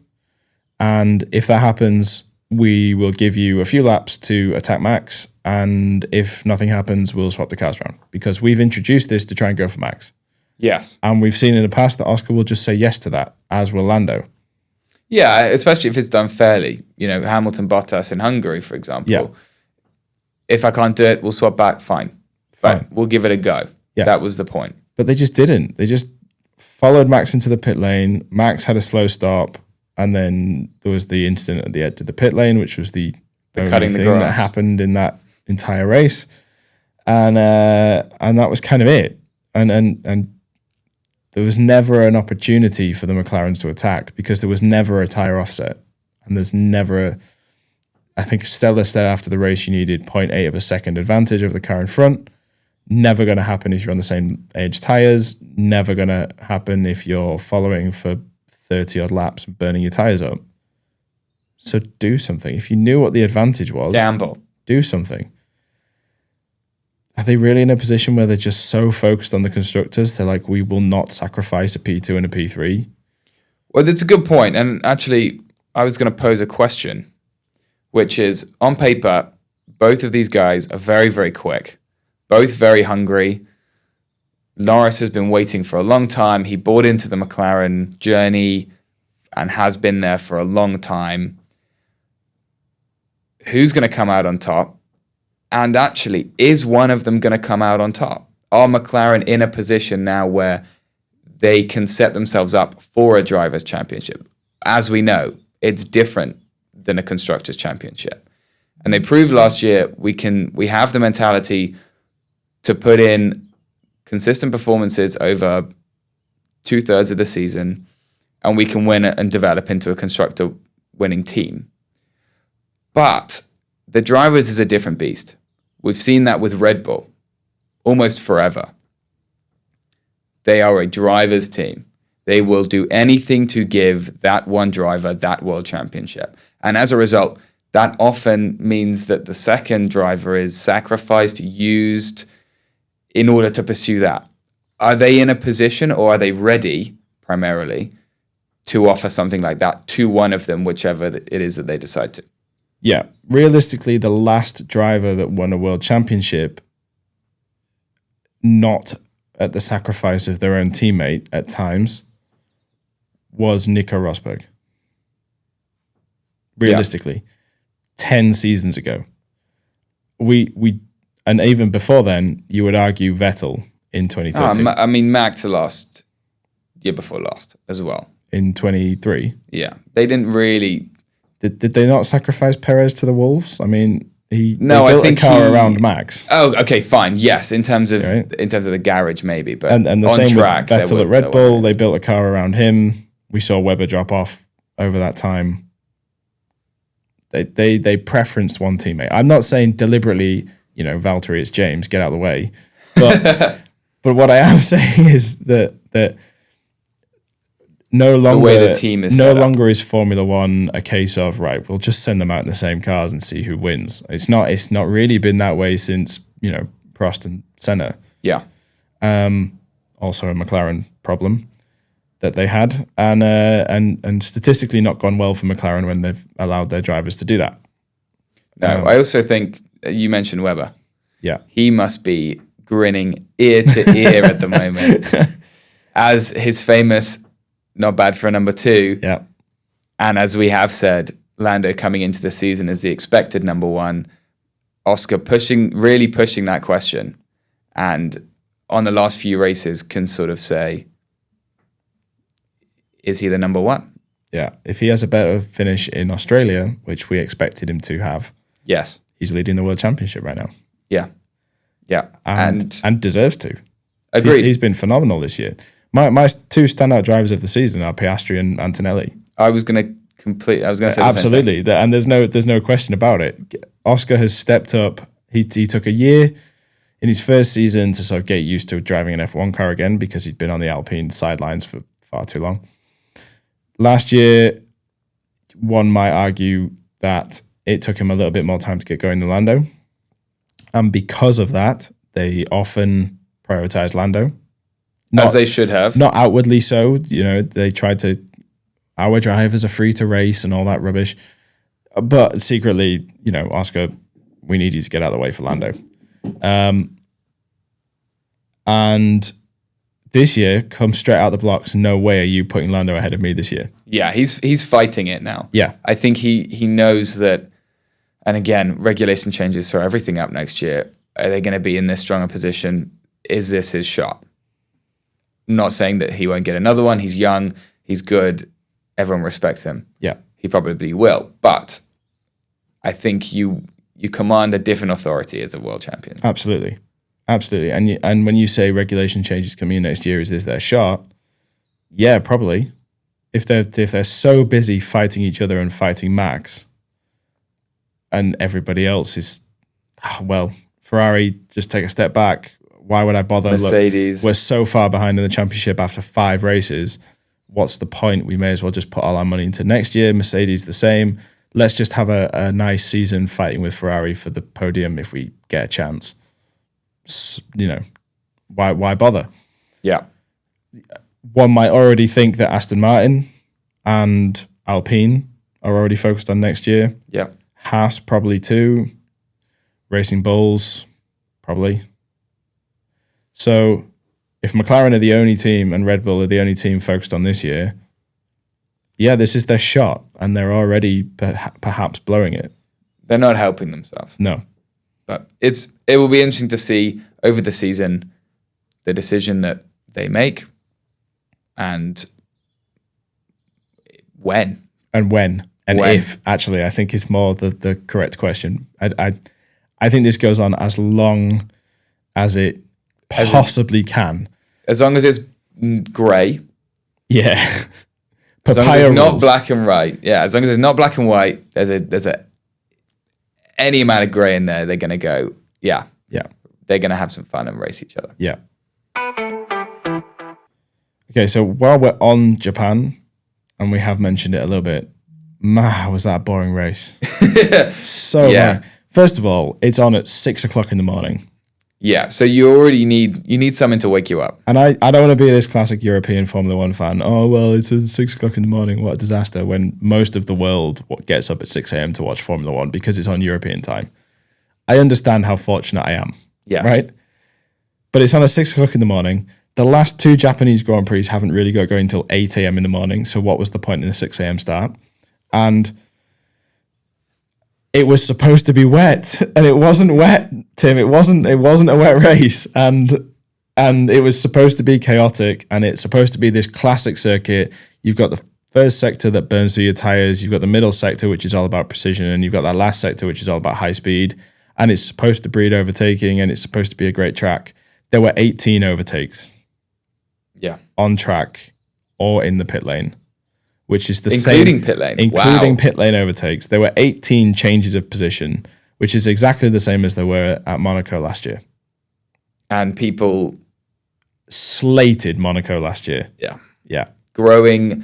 [SPEAKER 1] and if that happens, we will give you a few laps to attack Max, and if nothing happens, we'll swap the cars around, because we've introduced this to try and go for Max.
[SPEAKER 2] Yes.
[SPEAKER 1] And we've seen in the past that Oscar will just say yes to that, as will Lando.
[SPEAKER 2] Yeah, especially if it's done fairly. Hamilton, Bottas in Hungary, for example.
[SPEAKER 1] Yeah.
[SPEAKER 2] If I can't do it, we'll swap back. Fine. But we'll give it a go. Yeah. That was the point.
[SPEAKER 1] But they just didn't. They just followed Max into the pit lane. Max had a slow stop. And then there was the incident at the edge of the pit lane, which was the only
[SPEAKER 2] cutting
[SPEAKER 1] thing
[SPEAKER 2] the grass
[SPEAKER 1] that happened in that entire race. And that was kind of it. And there was never an opportunity for the McLarens to attack, because there was never a tyre offset. And there's never I think Stella said after the race you needed 0.8 of a second advantage over the car in front. Never going to happen if you're on the same age tyres. Never going to happen if you're following for 30 odd laps and burning your tyres up. So do something. If you knew what the advantage was,
[SPEAKER 2] gamble.
[SPEAKER 1] Do something. Are they really in a position where they're just so focused on the constructors? They're like, we will not sacrifice a P2 and a P3.
[SPEAKER 2] Well, that's a good point. And actually, I was going to pose a question, which is, on paper, both of these guys are very, very quick, both very hungry. Norris has been waiting for a long time. He bought into the McLaren journey and has been there for a long time. Who's going to come out on top? And actually, is one of them going to come out on top? Are McLaren in a position now where they can set themselves up for a drivers' championship? As we know, it's different than a constructors' championship. And they proved last year we have the mentality to put in consistent performances over 2/3 of the season, and we can win it and develop into a constructor winning team. But the drivers is a different beast. We've seen that with Red Bull almost forever. They are a driver's team. They will do anything to give that one driver that world championship. And as a result, that often means that the second driver is sacrificed, used in order to pursue that. Are they in a position, or are they ready primarily to offer something like that to one of them, whichever it is that they decide to?
[SPEAKER 1] Yeah, realistically, the last driver that won a world championship, not at the sacrifice of their own teammate at times, was Nico Rosberg. Realistically, 10 seasons ago. And even before then, you would argue Vettel in 2013.
[SPEAKER 2] I mean, Max lost year before last as well.
[SPEAKER 1] In 23.
[SPEAKER 2] Yeah, they didn't really.
[SPEAKER 1] Did they not sacrifice Perez to the Wolves? I mean, they built a car around Max.
[SPEAKER 2] Oh, okay, fine. Yes, in terms of the garage, maybe, but
[SPEAKER 1] and the
[SPEAKER 2] on
[SPEAKER 1] same
[SPEAKER 2] track,
[SPEAKER 1] with Vettel at Red Bull. They built a car around him. We saw Webber drop off over that time. They preferenced one teammate. I'm not saying deliberately, Valtteri, it's James, get out of the way. But but what I am saying is that no longer
[SPEAKER 2] the way the team is
[SPEAKER 1] no longer is Formula One a case of, right, we'll just send them out in the same cars and see who wins. It's not really been that way since, Prost and Senna.
[SPEAKER 2] Yeah.
[SPEAKER 1] Also a McLaren problem that they had, and statistically not gone well for McLaren when they've allowed their drivers to do that.
[SPEAKER 2] No, I also think you mentioned Webber.
[SPEAKER 1] Yeah.
[SPEAKER 2] He must be grinning ear to ear at the moment as his famous not bad for a number 2.
[SPEAKER 1] Yeah.
[SPEAKER 2] And as we have said, Lando coming into the season as the expected number 1, Oscar really pushing that question, and on the last few races can sort of say, is he the number 1?
[SPEAKER 1] Yeah. If he has a better finish in Australia, which we expected him to have,
[SPEAKER 2] yes,
[SPEAKER 1] he's leading the World Championship right now.
[SPEAKER 2] Yeah. Yeah.
[SPEAKER 1] And deserves to.
[SPEAKER 2] Agreed.
[SPEAKER 1] He's been phenomenal this year. My two standout drivers of the season are Piastri and Antonelli.
[SPEAKER 2] I was going to say
[SPEAKER 1] absolutely, and there's no question about it. Oscar has stepped up. He took a year in his first season to sort of get used to driving an F1 car again because he'd been on the Alpine sidelines for far too long. Last year, one might argue that it took him a little bit more time to get going than Lando, and because of that, they often prioritize Lando.
[SPEAKER 2] As they should have.
[SPEAKER 1] Not outwardly so. They tried to, our drivers are free to race and all that rubbish. But secretly, Oscar, we need you to get out of the way for Lando. And this year, come straight out the blocks, no way are you putting Lando ahead of me this year.
[SPEAKER 2] Yeah, he's fighting it now.
[SPEAKER 1] Yeah.
[SPEAKER 2] I think he knows that, and again, regulation changes throw everything up next year. Are they going to be in this stronger position? Is this his shot? I'm not saying that he won't get another one. He's young. He's good. Everyone respects him.
[SPEAKER 1] Yeah.
[SPEAKER 2] He probably will. But I think you command a different authority as a world champion.
[SPEAKER 1] Absolutely. Absolutely. And when you say regulation changes coming in next year, is this their shot? Yeah, probably. If they're so busy fighting each other and fighting Max and everybody else is, Ferrari, just take a step back. Why would I bother?
[SPEAKER 2] Mercedes.
[SPEAKER 1] Look, we're so far behind in the championship after 5 races. What's the point? We may as well just put all our money into next year. Mercedes the same. Let's just have a nice season fighting with Ferrari for the podium if we get a chance. Why bother?
[SPEAKER 2] Yeah.
[SPEAKER 1] One might already think that Aston Martin and Alpine are already focused on next year.
[SPEAKER 2] Yeah.
[SPEAKER 1] Haas probably too. Racing Bulls probably. So if McLaren are the only team and Red Bull are the only team focused on this year, yeah, this is their shot, and they're already perhaps blowing it.
[SPEAKER 2] They're not helping themselves.
[SPEAKER 1] No.
[SPEAKER 2] But it will be interesting to see over the season the decision that they make and when. And
[SPEAKER 1] if, actually, I think is more the correct question. I think this goes on as long as it possibly can.
[SPEAKER 2] As long as it's grey.
[SPEAKER 1] Yeah.
[SPEAKER 2] As long as it's not black and white. Yeah, as long as it's not black and white, there's any amount of grey in there, they're going to go, yeah. They're going to have some fun and race each other.
[SPEAKER 1] Yeah. Okay, so while we're on Japan, and we have mentioned it a little bit, was that a boring race. So boring. First of all, it's on at 6:00 in the morning.
[SPEAKER 2] Yeah, so you already need something to wake you up.
[SPEAKER 1] And I don't want to be this classic European Formula One fan. Oh, well, it's at 6:00 in the morning. What a disaster. When most of the world gets up at 6 a.m. to watch Formula One because it's on European time. I understand how fortunate I am.
[SPEAKER 2] Yes.
[SPEAKER 1] Right? But it's on at 6:00 in the morning. The last 2 Japanese Grand Prix haven't really got going until 8 a.m. in the morning. So what was the point in the 6 a.m. start? And it was supposed to be wet, and it wasn't wet, Tim. It wasn't a wet race, and it was supposed to be chaotic, and it's supposed to be this classic circuit. You've got the first sector that burns through your tires. You've got the middle sector, which is all about precision, and you've got that last sector, which is all about high speed. And it's supposed to breed overtaking, and it's supposed to be a great track. There were 18 overtakes.
[SPEAKER 2] Yeah.
[SPEAKER 1] On track or in the pit lane, which is the
[SPEAKER 2] including
[SPEAKER 1] same.
[SPEAKER 2] Pit lane.
[SPEAKER 1] Including pit lane overtakes. There were 18 changes of position, which is exactly the same as there were at Monaco last year.
[SPEAKER 2] And people
[SPEAKER 1] slated Monaco last year.
[SPEAKER 2] Yeah.
[SPEAKER 1] Yeah.
[SPEAKER 2] A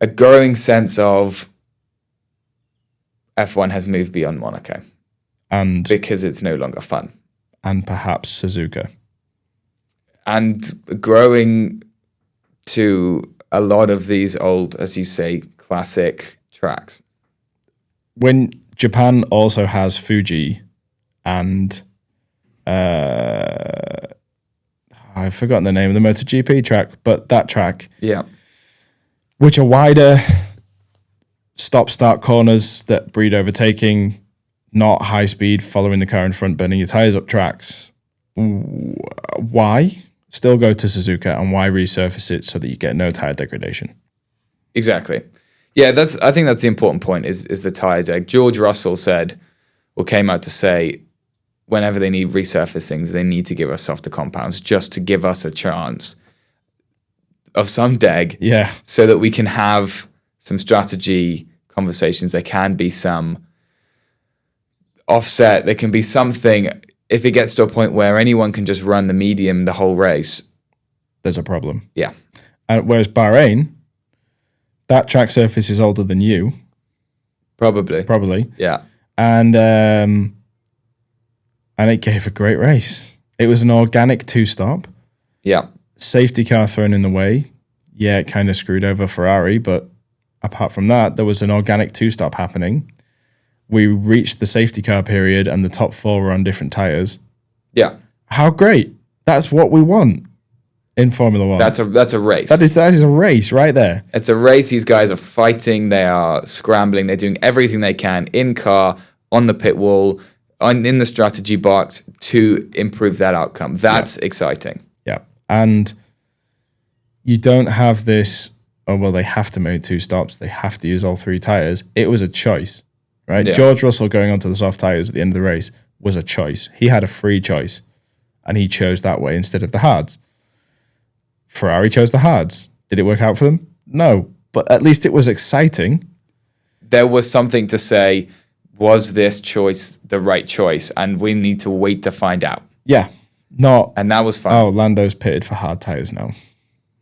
[SPEAKER 2] growing sense of F1 has moved beyond Monaco.
[SPEAKER 1] And
[SPEAKER 2] because it's no longer fun.
[SPEAKER 1] And perhaps Suzuka.
[SPEAKER 2] And growing to a lot of these old, as you say, classic tracks.
[SPEAKER 1] When Japan also has Fuji and I've forgotten the name of the MotoGP track, but that track.
[SPEAKER 2] Yeah.
[SPEAKER 1] Which are wider, stop-start corners that breed overtaking, not high speed, following the car in front, burning your tires up tracks. Why still go to Suzuka, and why resurface it so that you get no tire degradation?
[SPEAKER 2] Exactly. Yeah, I think that's the important point is the tire deg. George Russell said or came out to say, whenever they need resurface things, they need to give us softer compounds just to give us a chance of some deg,
[SPEAKER 1] Yeah.
[SPEAKER 2] so that we can have some strategy conversations. There can be some offset. There can be something. If it gets to a point where anyone can just run the medium the whole race,
[SPEAKER 1] There's a problem.
[SPEAKER 2] yeah.
[SPEAKER 1] And whereas Bahrain, that track surface is older than you,
[SPEAKER 2] Probably. Yeah.
[SPEAKER 1] and it gave a great race. It was an organic 2-stop.
[SPEAKER 2] Yeah.
[SPEAKER 1] Safety car thrown in the way. Yeah, it kind of screwed over Ferrari, but apart from that, there was an organic 2-stop happening. We reached the safety car period and the top 4 were on different tires.
[SPEAKER 2] Yeah.
[SPEAKER 1] How great. That's what we want in Formula One.
[SPEAKER 2] That's a race.
[SPEAKER 1] That is a race right there.
[SPEAKER 2] It's a race. These guys are fighting. They are scrambling. They're doing everything they can in car, on the pit wall, in the strategy box to improve that outcome. That's exciting.
[SPEAKER 1] Yeah. And you don't have this, oh, well, they have to make 2 stops. They have to use all 3 tires. It was a choice, right?
[SPEAKER 2] Yeah.
[SPEAKER 1] George Russell going onto the soft tires at the end of the race was a choice. He had a free choice and he chose that way instead of the hards. Ferrari chose the hards. Did it work out for them? No, but at least it was exciting.
[SPEAKER 2] There was something to say, was this choice the right choice? And we need to wait to find out.
[SPEAKER 1] Yeah, not,
[SPEAKER 2] And that was fun.
[SPEAKER 1] oh, Lando's pitted for hard tires now,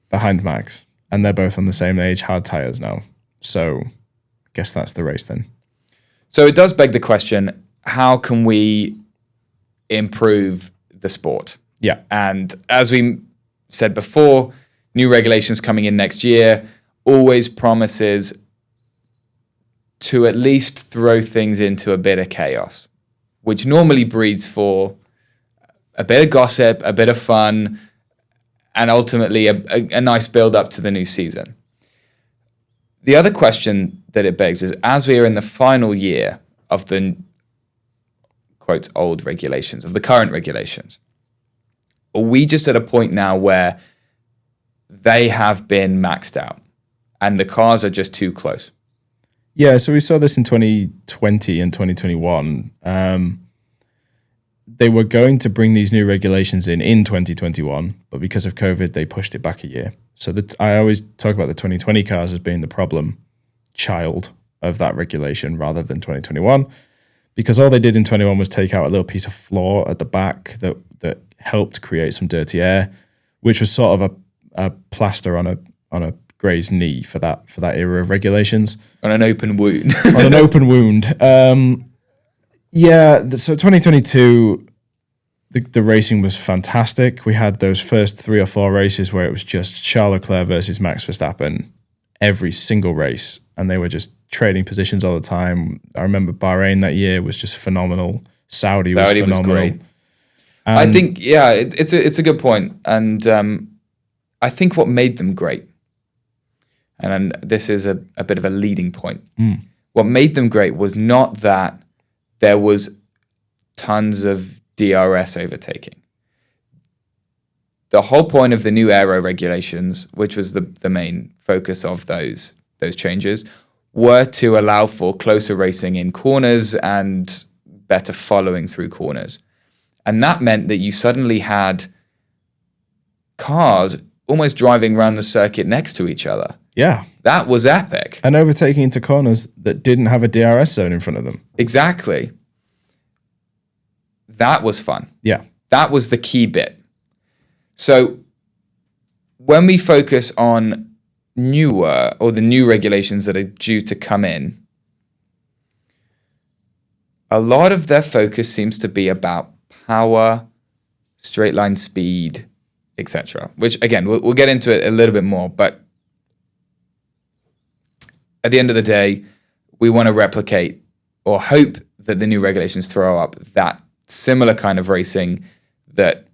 [SPEAKER 1] behind Max. And they're both on the same age, hard tires now. So I guess that's the race then.
[SPEAKER 2] So it does beg the question, how can we improve the sport?
[SPEAKER 1] Yeah.
[SPEAKER 2] And as we said before, new regulations coming in next year always promises to at least throw things into a bit of chaos, which normally breeds for a bit of gossip, a bit of fun, and ultimately a nice build up to the new season. The other question that it begs is, as we are in the final year of the, quotes, old regulations, of the current regulations, are we just at a point now where they have been maxed out and the cars are just too close?
[SPEAKER 1] Yeah, so we saw this in 2020 and 2021. They were going to bring these new regulations in 2021, but because of COVID, they pushed it back a year. So I always talk about the 2020 cars as being the problem child of that regulation rather than 2021, because all they did in 21 was take out a little piece of floor at the back that helped create some dirty air, which was sort of a plaster on a grazed knee for that era of regulations.
[SPEAKER 2] On an open wound.
[SPEAKER 1] On an open wound. So 2022, the racing was fantastic. We had those first 3 or 4 races where it was just Charles Leclerc versus Max Verstappen every single race, and they were just trading positions all the time. I remember Bahrain that year was just phenomenal. Saudi was phenomenal.
[SPEAKER 2] Was great. I think, it's a good point. And I think what made them great, and this is a bit of a leading point, what made them great was not that there was tons of DRS overtaking. The whole point of the new aero regulations, which was the main focus of those changes, were to allow for closer racing in corners and better following through corners. And that meant that you suddenly had cars almost driving around the circuit next to each other.
[SPEAKER 1] Yeah.
[SPEAKER 2] That was epic.
[SPEAKER 1] And overtaking into corners that didn't have a DRS zone in front of them.
[SPEAKER 2] Exactly. That was fun.
[SPEAKER 1] Yeah.
[SPEAKER 2] That was the key bit. So when we focus on newer or the new regulations that are due to come in, a lot of their focus seems to be about power, straight line speed, etc. Which, again, we'll get into it a little bit more, but at the end of the day, we want to replicate or hope that the new regulations throw up that similar kind of racing that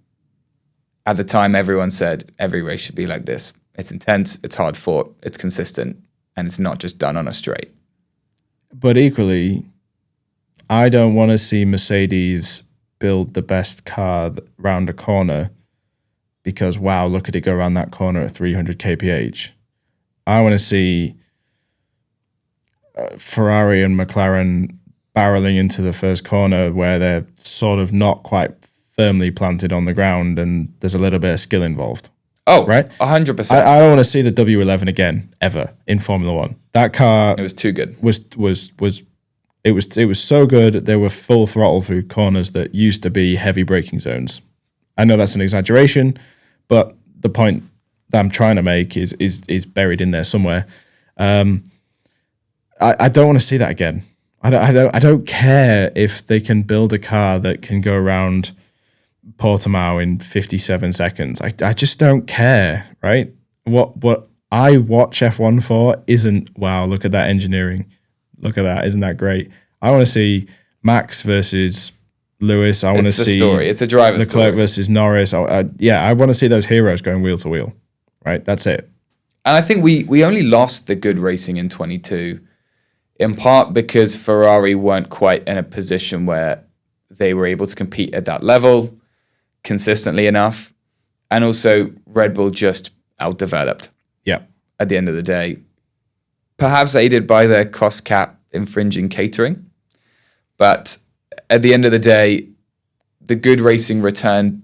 [SPEAKER 2] at the time everyone said every race should be like this. It's intense, it's hard fought, it's consistent, and it's not just done on a straight.
[SPEAKER 1] But equally, I don't want to see Mercedes build the best car round a corner because, wow, look at it go around that corner at 300 kph. I want to see Ferrari and McLaren barreling into the first corner where they're sort of not quite firmly planted on the ground and there's a little bit of skill involved.
[SPEAKER 2] Oh,
[SPEAKER 1] right?
[SPEAKER 2] 100%.
[SPEAKER 1] I don't want to see the W11 again, ever, in Formula One. That car...
[SPEAKER 2] It was too good.
[SPEAKER 1] It was so good. They were full throttle through corners that used to be heavy braking zones. I know that's an exaggeration, but the point that I'm trying to make is buried in there somewhere. I don't want to see that again. I don't care if they can build a car that can go around Portimao in 57 seconds. I just don't care, right? What I watch F1 for isn't, wow, look at that engineering. Look at that. Isn't that great? I want to see Max versus Lewis. I want to see
[SPEAKER 2] story. It's a driver
[SPEAKER 1] Leclerc
[SPEAKER 2] story.
[SPEAKER 1] versus Norris. I want to see those heroes going wheel to wheel, right? That's it.
[SPEAKER 2] And I think we only lost the good racing in 22, in part because Ferrari weren't quite in a position where they were able to compete at that level consistently enough. And also Red Bull just outdeveloped.
[SPEAKER 1] Yeah.
[SPEAKER 2] At the end of the day. Perhaps aided by their cost cap infringing catering. But at the end of the day, the good racing returned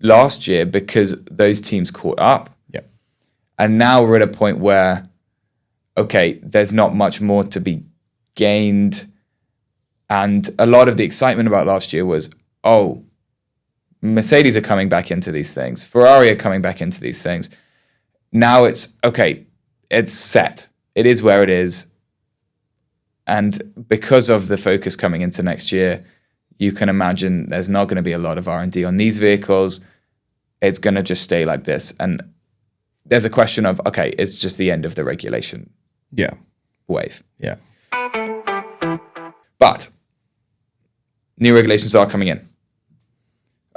[SPEAKER 2] last year because those teams caught up.
[SPEAKER 1] Yeah.
[SPEAKER 2] And now we're at a point where, okay, there's not much more to be gained. And a lot of the excitement about last year was, oh, Mercedes are coming back into these things. Ferrari are coming back into these things. Now it's, okay, it's set. It is where it is. And because of the focus coming into next year, you can imagine there's not going to be a lot of R&D on these vehicles. It's going to just stay like this. And there's a question of, okay, it's just the end of the regulation wave.
[SPEAKER 1] Yeah.
[SPEAKER 2] But new regulations are coming in.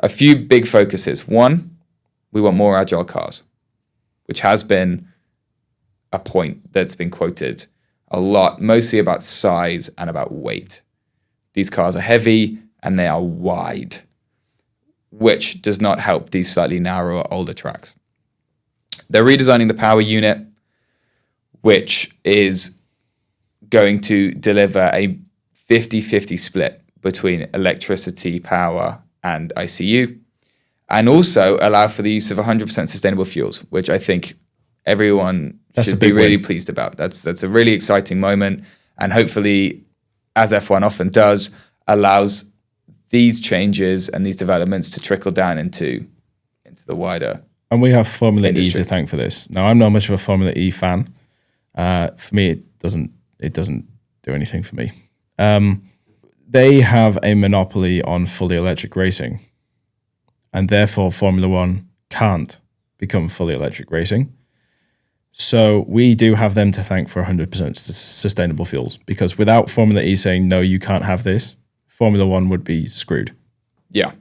[SPEAKER 2] A few big focuses. One, we want more agile cars, which has been a point that's been quoted a lot, mostly about size and about weight. These cars are heavy and they are wide, which does not help these slightly narrower, older tracks. They're redesigning the power unit, which is going to deliver a 50-50 split between electricity, power, and ICU, and also allow for the use of 100% sustainable fuels, which I think everyone should be really pleased about. That's a really exciting moment, and hopefully, as F1 often does, allows these changes and these developments to trickle down into the wider.
[SPEAKER 1] And we have Formula
[SPEAKER 2] industry.
[SPEAKER 1] E to thank for this. Now, I'm not much of a Formula E fan. For me, it doesn't do anything for me. They have a monopoly on fully electric racing, and therefore Formula One can't become fully electric racing. So we do have them to thank for 100% sustainable fuels, because without Formula E saying, no, you can't have this, Formula One would be screwed.
[SPEAKER 2] Yeah.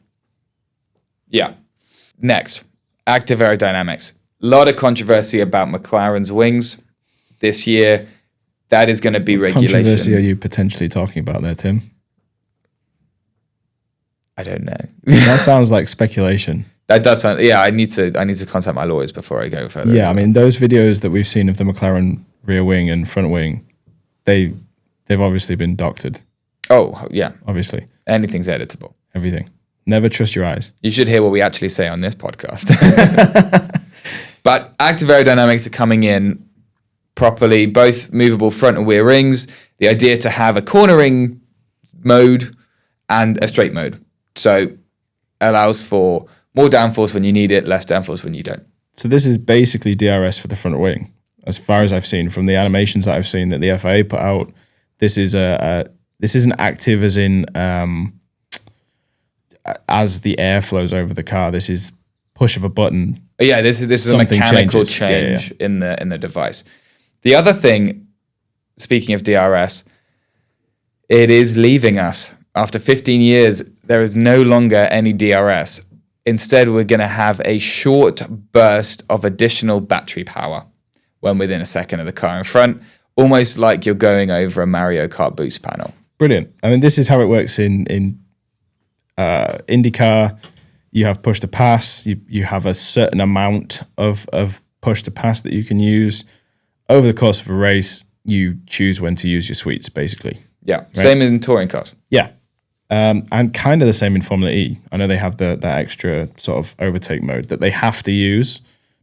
[SPEAKER 2] Next, active aerodynamics. A lot of controversy about McLaren's wings this year. That is going to be regulation.
[SPEAKER 1] What controversy are you potentially talking about there, Tim?
[SPEAKER 2] I don't know.
[SPEAKER 1] That sounds like speculation.
[SPEAKER 2] That does sound. Yeah, I need to contact my lawyers before I go further.
[SPEAKER 1] Yeah, I mean, those videos that we've seen of the McLaren rear wing and front wing, they've obviously been doctored.
[SPEAKER 2] Oh yeah,
[SPEAKER 1] obviously.
[SPEAKER 2] Anything's editable.
[SPEAKER 1] Everything. Never trust your eyes.
[SPEAKER 2] You should hear what we actually say on this podcast. But active aerodynamics are coming in properly, both movable front and rear rings. The idea to have a cornering mode and a straight mode. So allows for more downforce when you need it, less downforce when you don't.
[SPEAKER 1] So this is basically DRS for the front wing, as far as I've seen from the animations that I've seen that the FIA put out. This is this isn't active as in as the air flows over the car. This is push of a button.
[SPEAKER 2] Yeah, this is a mechanical change in the device. The other thing, speaking of DRS, it is leaving us. After 15 years, there is no longer any DRS. Instead, we're going to have a short burst of additional battery power when within a second of the car in front, almost like you're going over a Mario Kart boost panel.
[SPEAKER 1] Brilliant. I mean, this is how it works in IndyCar. You have push to pass. You have a certain amount of push to pass that you can use. Over the course of a race, you choose when to use your sweets, basically.
[SPEAKER 2] Yeah, same as in touring cars.
[SPEAKER 1] Yeah. And kind of the same in Formula E. I know they have that extra sort of overtake mode that they have to use,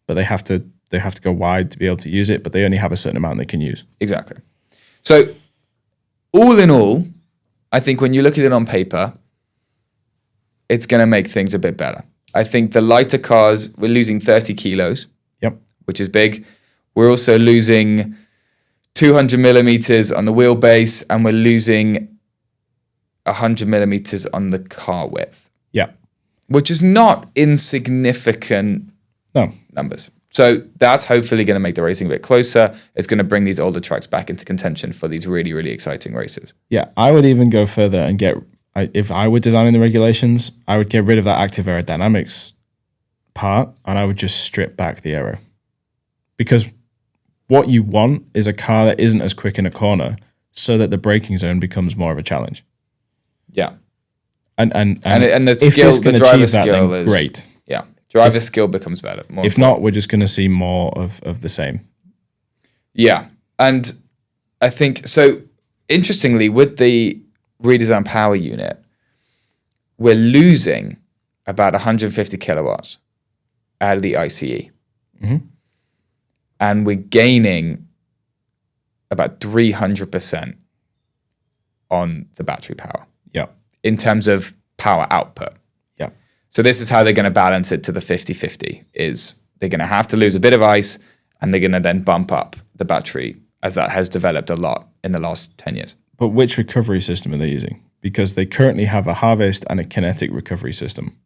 [SPEAKER 1] but they have to go wide to be able to use it, but they only have a certain amount they can use.
[SPEAKER 2] Exactly. So all in all, I think when you look at it on paper, it's going to make things a bit better. I think the lighter cars, we're losing 30 kilos,
[SPEAKER 1] Yep.
[SPEAKER 2] which is big. We're also losing 200 millimeters on the wheelbase, and we're losing 100 millimeters on the car width.
[SPEAKER 1] Yeah.
[SPEAKER 2] Which is not insignificant numbers. So that's hopefully going to make the racing a bit closer. It's going to bring these older trucks back into contention for these really, really exciting races.
[SPEAKER 1] Yeah, I would even go further and if I were designing the regulations, I would get rid of that active aerodynamics part and I would just strip back the aero. Because what you want is a car that isn't as quick in a corner so that the braking zone becomes more of a challenge.
[SPEAKER 2] Yeah.
[SPEAKER 1] And
[SPEAKER 2] the
[SPEAKER 1] if
[SPEAKER 2] skill,
[SPEAKER 1] this can
[SPEAKER 2] the driver
[SPEAKER 1] achieve that,
[SPEAKER 2] skill
[SPEAKER 1] then
[SPEAKER 2] is
[SPEAKER 1] great.
[SPEAKER 2] Yeah. Driver skill becomes better.
[SPEAKER 1] If not, we're just going to see more of the same.
[SPEAKER 2] Yeah. And I think, so interestingly, with the redesigned power unit, we're losing about 150 kilowatts out of the ICE.
[SPEAKER 1] Mm-hmm.
[SPEAKER 2] And we're gaining about 300% on the battery power.
[SPEAKER 1] Yeah.
[SPEAKER 2] In terms of power output.
[SPEAKER 1] Yeah.
[SPEAKER 2] So this is how they're going to balance it to the 50-50, is they're going to have to lose a bit of ice and they're going to then bump up the battery, as that has developed a lot in the last 10 years.
[SPEAKER 1] But which recovery system are they using? Because they currently have a harvest and a kinetic recovery system.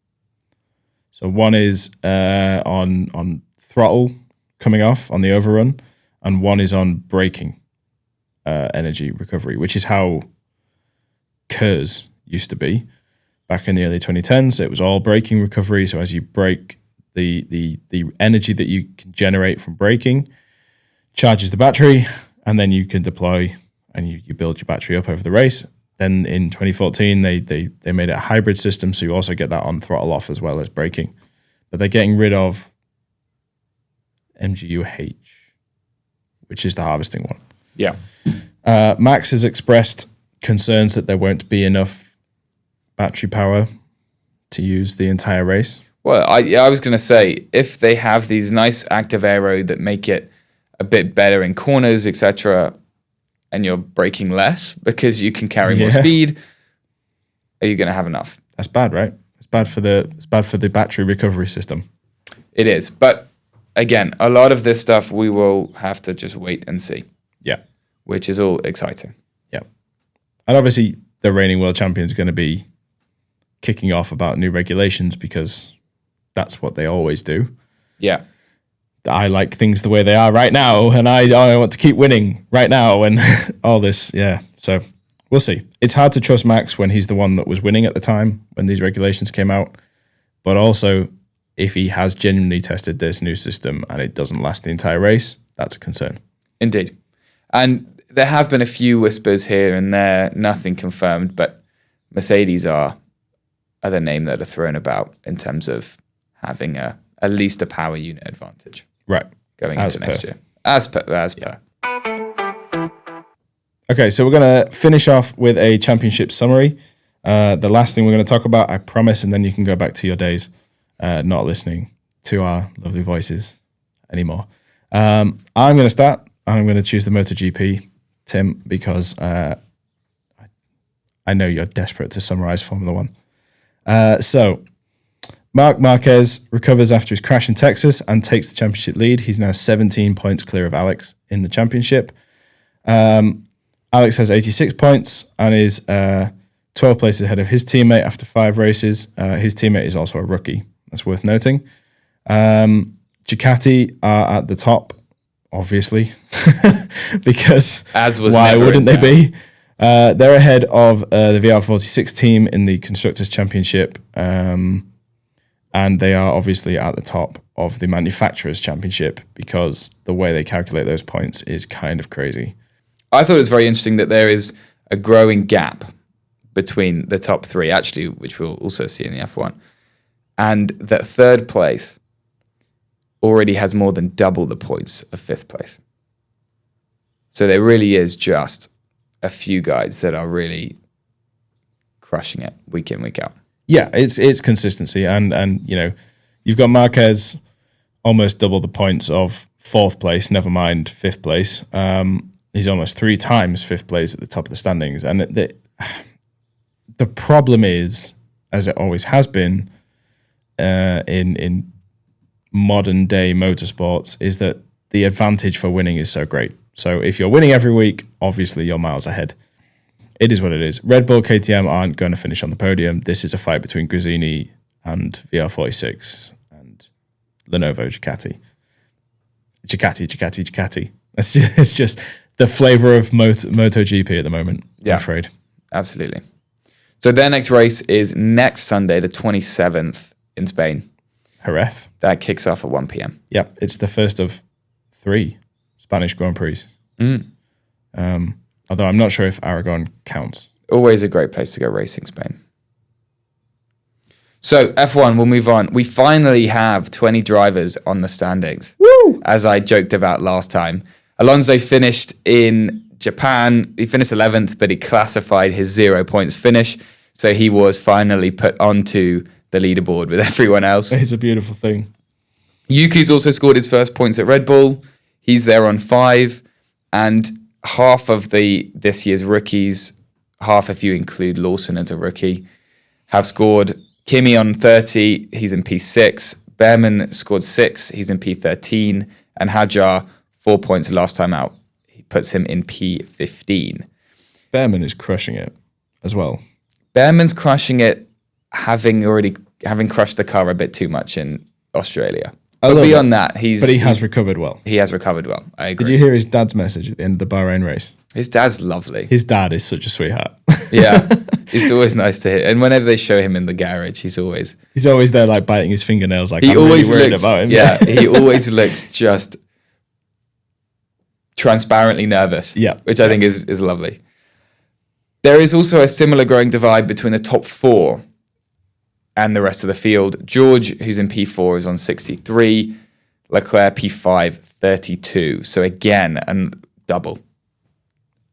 [SPEAKER 1] So one is on throttle coming off on the overrun, and one is on braking energy recovery, which is how KERS used to be back in the early 2010s. It was all braking recovery. So as you brake, the energy that you can generate from braking charges the battery, and then you can deploy and you build your battery up over the race. Then in 2014, they made it a hybrid system, so you also get that on throttle off as well as braking. But they're getting rid of MGUH, which is the harvesting one.
[SPEAKER 2] Yeah.
[SPEAKER 1] Max has expressed concerns that there won't be enough battery power to use the entire race.
[SPEAKER 2] Well, I was going to say, if they have these nice active aero that make it a bit better in corners, etc., and you're braking less because you can carry more speed, are you going to have enough?
[SPEAKER 1] That's bad, right? It's bad for the battery recovery system.
[SPEAKER 2] It is. But again, a lot of this stuff we will have to just wait and see.
[SPEAKER 1] Yeah.
[SPEAKER 2] Which is all exciting.
[SPEAKER 1] Yeah. And obviously the reigning world champion is going to be kicking off about new regulations because that's what they always do.
[SPEAKER 2] Yeah.
[SPEAKER 1] I like things the way they are right now, and I want to keep winning right now, and all this, yeah. So we'll see. It's hard to trust Max when he's the one that was winning at the time when these regulations came out, but also if he has genuinely tested this new system and it doesn't last the entire race, that's a concern.
[SPEAKER 2] Indeed. And there have been a few whispers here and there, nothing confirmed, but Mercedes are the name that are thrown about in terms of having at least a power unit advantage.
[SPEAKER 1] Right.
[SPEAKER 2] Going into next year. As per.
[SPEAKER 1] Okay, so we're going to finish off with a championship summary. The last thing we're going to talk about, I promise, and then you can go back to your days not listening to our lovely voices anymore. I'm going to start. I'm going to choose the MotoGP, Tim, because I know you're desperate to summarize Formula One. So Marc Marquez recovers after his crash in Texas and takes the championship lead. He's now 17 points clear of Alex in the championship. Alex has 86 points and is 12 places ahead of his teammate after 5 races. His teammate is also a rookie. That's worth noting. Ducati are at the top, obviously, because why wouldn't they be? They're ahead of the VR46 team in the Constructors' Championship. And they are obviously at the top of the Manufacturers' Championship because the way they calculate those points is kind of crazy.
[SPEAKER 2] I thought it was very interesting that there is a growing gap between the top 3, actually, which we'll also see in the F1, and that third place already has more than double the points of 5th place. So there really is just a few guys that are really crushing it week in, week out.
[SPEAKER 1] Yeah, it's consistency, and you've got Marquez almost double the points of fourth place. Never mind fifth place. He's almost 3 times fifth place at the top of the standings, and the problem is, as it always has been, in modern day motorsports, is that the advantage for winning is so great. So if you're winning every week, obviously you're miles ahead. It is what it is. Red Bull, KTM aren't going to finish on the podium. This is a fight between Gresini and VR46 and Lenovo Ducati. Ducati. It's just the flavor of MotoGP at the moment, I'm afraid.
[SPEAKER 2] Absolutely. So their next race is next Sunday, the 27th in Spain.
[SPEAKER 1] Jerez.
[SPEAKER 2] That kicks off at 1 p.m.
[SPEAKER 1] Yep, it's the first of 3 Spanish Grand Prix. Although I'm not sure if Aragon counts.
[SPEAKER 2] Always a great place to go racing, Spain. So F1, we'll move on. We finally have 20 drivers on the standings.
[SPEAKER 1] Woo!
[SPEAKER 2] As I joked about last time. Alonso finished in Japan. He finished 11th, but he classified his 0 points finish. So he was finally put onto the leaderboard with everyone else.
[SPEAKER 1] It's a beautiful thing.
[SPEAKER 2] Yuki's also scored his first points at Red Bull. He's there on 5. And half of this year's rookies, half if you include Lawson as a rookie, have scored. Kimi on 30, he's in P6. Behrman scored 6, he's in P13. And Hadjar, 4 points last time out. He puts him in P15.
[SPEAKER 1] Behrman is crushing it as well.
[SPEAKER 2] Behrman's crushing it, having crushed the car a bit too much in Australia. But beyond that, he
[SPEAKER 1] has recovered well.
[SPEAKER 2] He has recovered well. I agree.
[SPEAKER 1] Did you hear his dad's message at the end of the Bahrain race?
[SPEAKER 2] His dad's lovely.
[SPEAKER 1] His dad is such a sweetheart.
[SPEAKER 2] Yeah, it's always nice to hear. And whenever they show him in the garage, he's always
[SPEAKER 1] there, like biting his fingernails. Like,
[SPEAKER 2] he
[SPEAKER 1] I'm
[SPEAKER 2] always
[SPEAKER 1] really worried
[SPEAKER 2] looks
[SPEAKER 1] about him.
[SPEAKER 2] Yeah, he always looks just transparently nervous.
[SPEAKER 1] Yeah,
[SPEAKER 2] which I think is lovely. There is also a similar growing divide between the top 4 and the rest of the field. George, who's in P4, is on 63. Leclerc P5, 32. So again, double.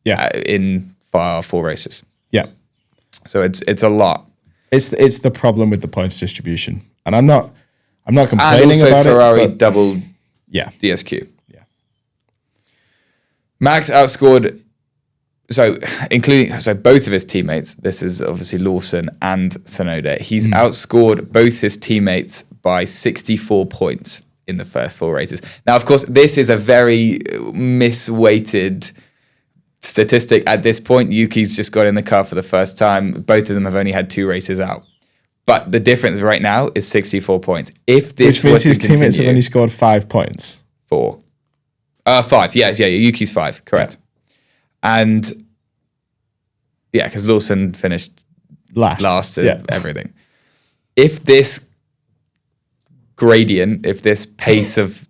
[SPEAKER 1] Yeah,
[SPEAKER 2] in 4 races.
[SPEAKER 1] Yeah.
[SPEAKER 2] So it's a lot.
[SPEAKER 1] It's the problem with the points distribution, and I'm not complaining
[SPEAKER 2] and also
[SPEAKER 1] about
[SPEAKER 2] Ferrari
[SPEAKER 1] it. But
[SPEAKER 2] double DSQ. Yeah. Max outscored. So both of his teammates. This is obviously Lawson and Tsunoda. He's outscored both his teammates by 64 points in the first 4 races. Now, of course, this is a very misweighted statistic at this point. Yuki's just got in the car for the first time. Both of them have only had 2 races out. But the difference right now is 64 points. If this
[SPEAKER 1] Which means
[SPEAKER 2] was
[SPEAKER 1] his
[SPEAKER 2] to
[SPEAKER 1] teammates have
[SPEAKER 2] continue,
[SPEAKER 1] only scored 5 points.
[SPEAKER 2] 4. 5. Yes, yeah. Yuki's 5. Correct.
[SPEAKER 1] Yeah.
[SPEAKER 2] And yeah, because Lawson finished last at everything. If this gradient, if this pace of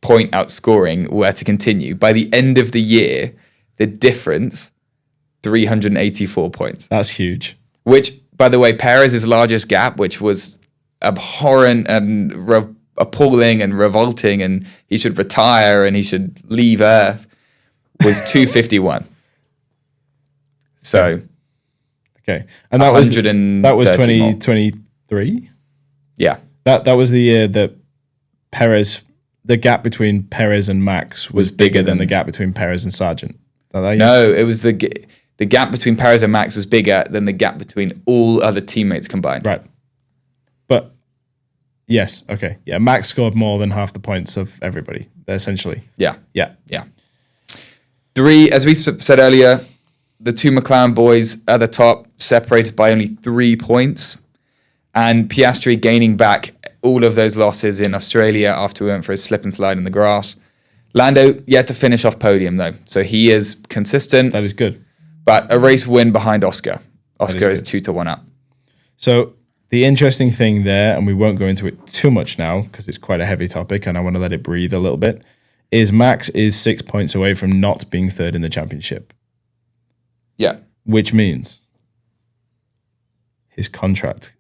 [SPEAKER 2] point outscoring were to continue, by the end of the year, the difference, 384 points.
[SPEAKER 1] That's huge.
[SPEAKER 2] Which, by the way, Perez's largest gap, which was abhorrent and appalling and revolting, and he should retire and he should leave Earth, was 251. So,
[SPEAKER 1] okay, and that was
[SPEAKER 2] 2023.
[SPEAKER 1] 2023.
[SPEAKER 2] Yeah,
[SPEAKER 1] that was the year that Perez, the gap between Perez and Max was bigger than the gap between Perez and Sargent.
[SPEAKER 2] No, it was the gap between Perez and Max was bigger than the gap between all other teammates combined.
[SPEAKER 1] Right, but yes, okay, yeah, Max scored more than half the points of everybody, essentially.
[SPEAKER 2] Yeah.
[SPEAKER 3] 3, as we said earlier, the 2 McLaren boys at the top, separated by only 3 points. And Piastri gaining back all of those losses in Australia after we went for a slip and slide in the grass. Lando yet to finish off podium, though. So he is consistent.
[SPEAKER 1] That is good.
[SPEAKER 3] But a race win behind Oscar. Oscar is 2-1 up.
[SPEAKER 1] So the interesting thing there, and we won't go into it too much now because it's quite a heavy topic and I want to let it breathe a little bit, is Max is 6 points away from not being third in the championship.
[SPEAKER 3] Yeah.
[SPEAKER 1] Which means his contract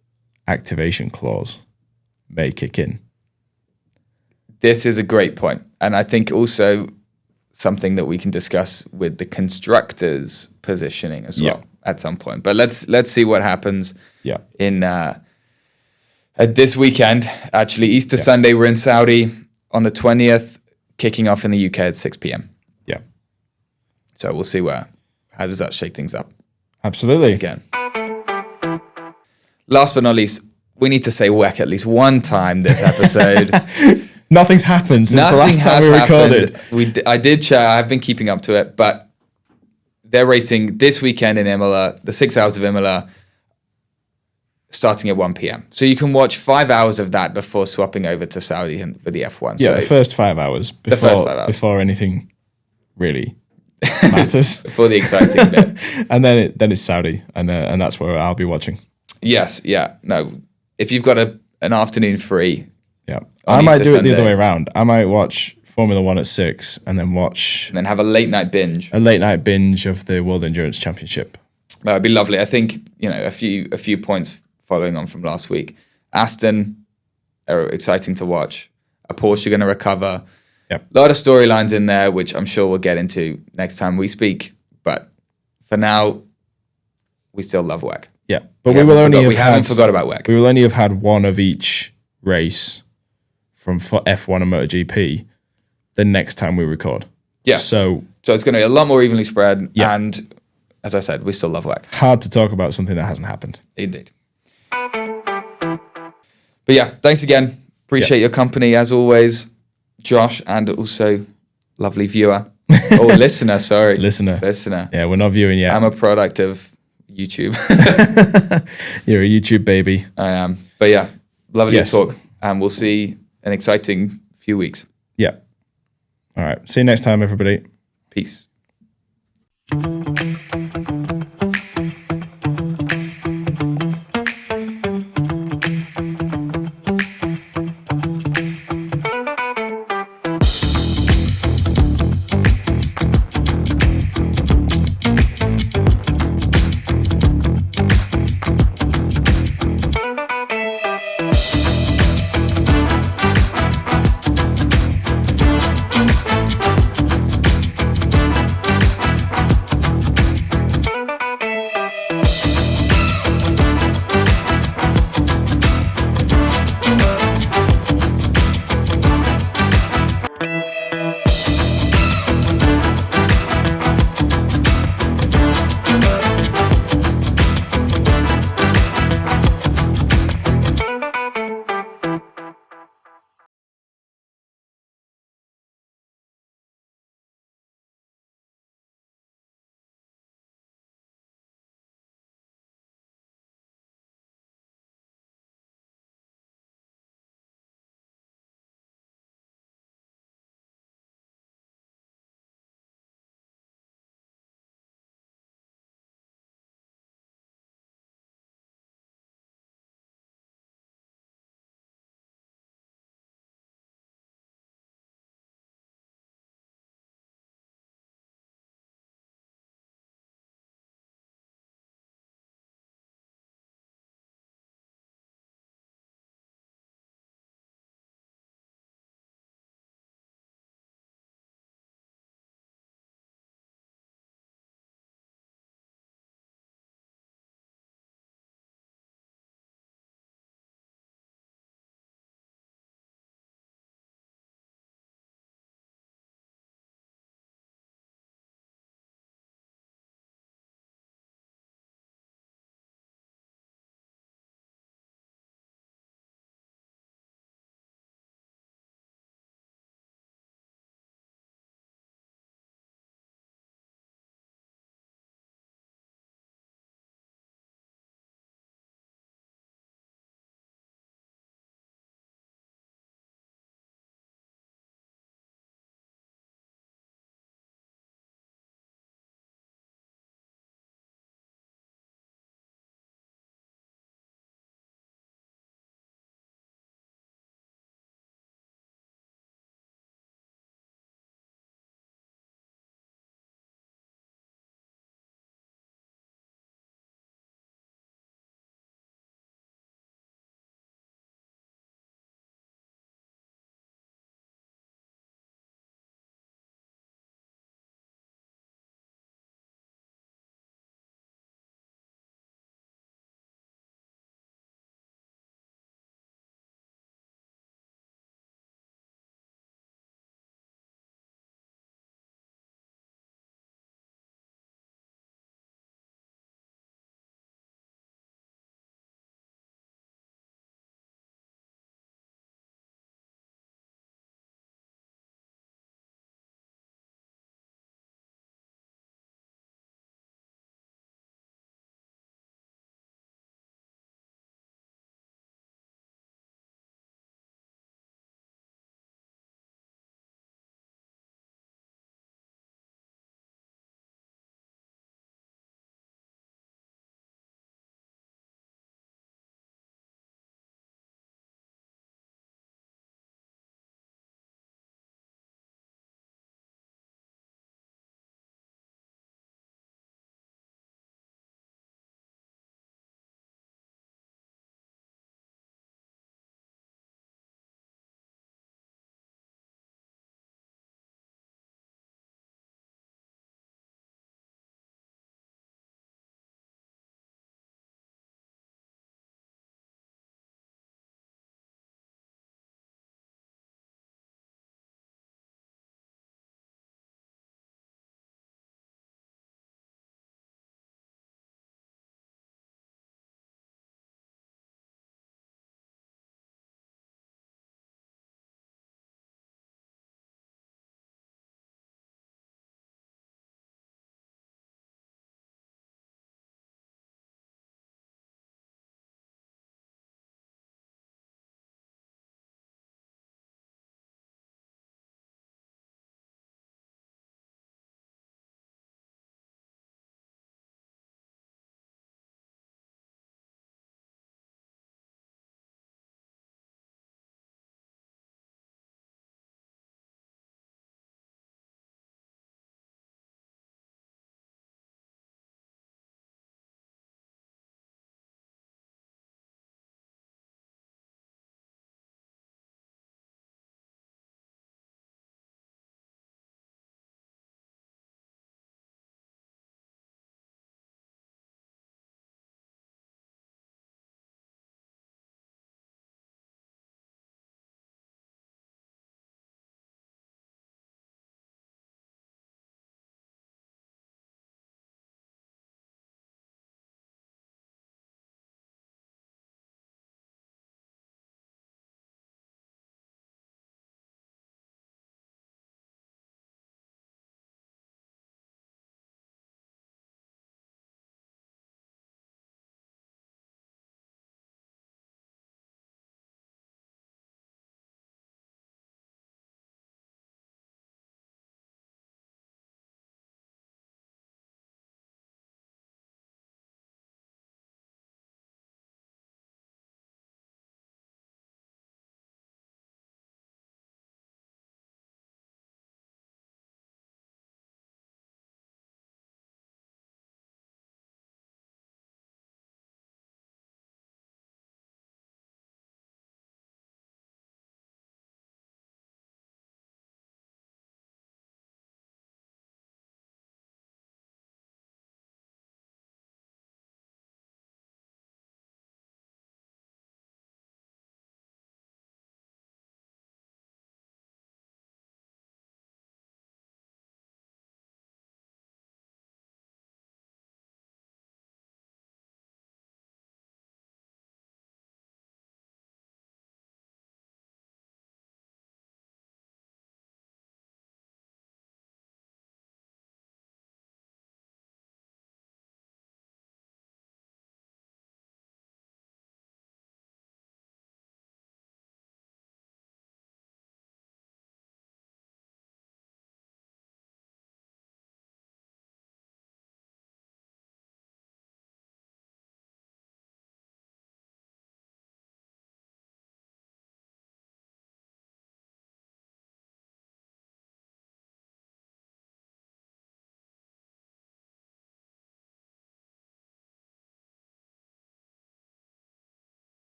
[SPEAKER 1] activation clause may kick in.
[SPEAKER 3] This is a great point. And I think also something that we can discuss with the constructors' positioning as well at some point. But let's see what happens in this weekend. Actually, Easter Sunday, we're in Saudi on the 20th, kicking off in the UK at 6 p.m.
[SPEAKER 1] Yeah.
[SPEAKER 3] So we'll see how does that shake things up.
[SPEAKER 1] Absolutely.
[SPEAKER 3] Again. Last but not least, we need to say WEC at least one time this episode.
[SPEAKER 1] Nothing's happened since the last time we recorded.
[SPEAKER 3] I did chat. I've been keeping up to it, but they're racing this weekend in Imola, the 6 hours of Imola, starting at 1 p.m. So you can watch 5 hours of that before swapping over to Saudi for the F1.
[SPEAKER 1] Yeah,
[SPEAKER 3] so
[SPEAKER 1] the first 5 hours before anything really matters.
[SPEAKER 3] Before the exciting bit.
[SPEAKER 1] And then it's Saudi, and that's where I'll be watching.
[SPEAKER 3] Yes, yeah. No, if you've got an afternoon free.
[SPEAKER 1] Yeah. I might do it the other way around. I might watch Formula 1 at 6 and then
[SPEAKER 3] have a late night binge.
[SPEAKER 1] A late night binge of the World Endurance Championship.
[SPEAKER 3] That would be lovely. I think, a few points following on from last week. Aston are exciting to watch. A Porsche going to recover.
[SPEAKER 1] Yep.
[SPEAKER 3] A lot of storylines in there, which I'm sure we'll get into next time we speak. But for now, we still love WEC.
[SPEAKER 1] Yeah, but
[SPEAKER 3] we haven't forgot about WEC.
[SPEAKER 1] We will only have had one of each race from F1 and MotoGP the next time we record.
[SPEAKER 3] Yeah.
[SPEAKER 1] So
[SPEAKER 3] it's going to be a lot more evenly spread. Yeah. And as I said, we still love WEC.
[SPEAKER 1] Hard to talk about something that hasn't happened.
[SPEAKER 3] Indeed. But yeah, thanks again. Appreciate your company as always, Josh, and also lovely viewer. Or listener, sorry.
[SPEAKER 1] Listener. Yeah, we're not viewing yet.
[SPEAKER 3] I'm a product of YouTube.
[SPEAKER 1] You're a YouTube baby.
[SPEAKER 3] I am. But yeah, lovely to talk. And we'll see an exciting few weeks.
[SPEAKER 1] Yeah. All right. See you next time, everybody.
[SPEAKER 3] Peace.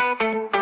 [SPEAKER 3] Bye.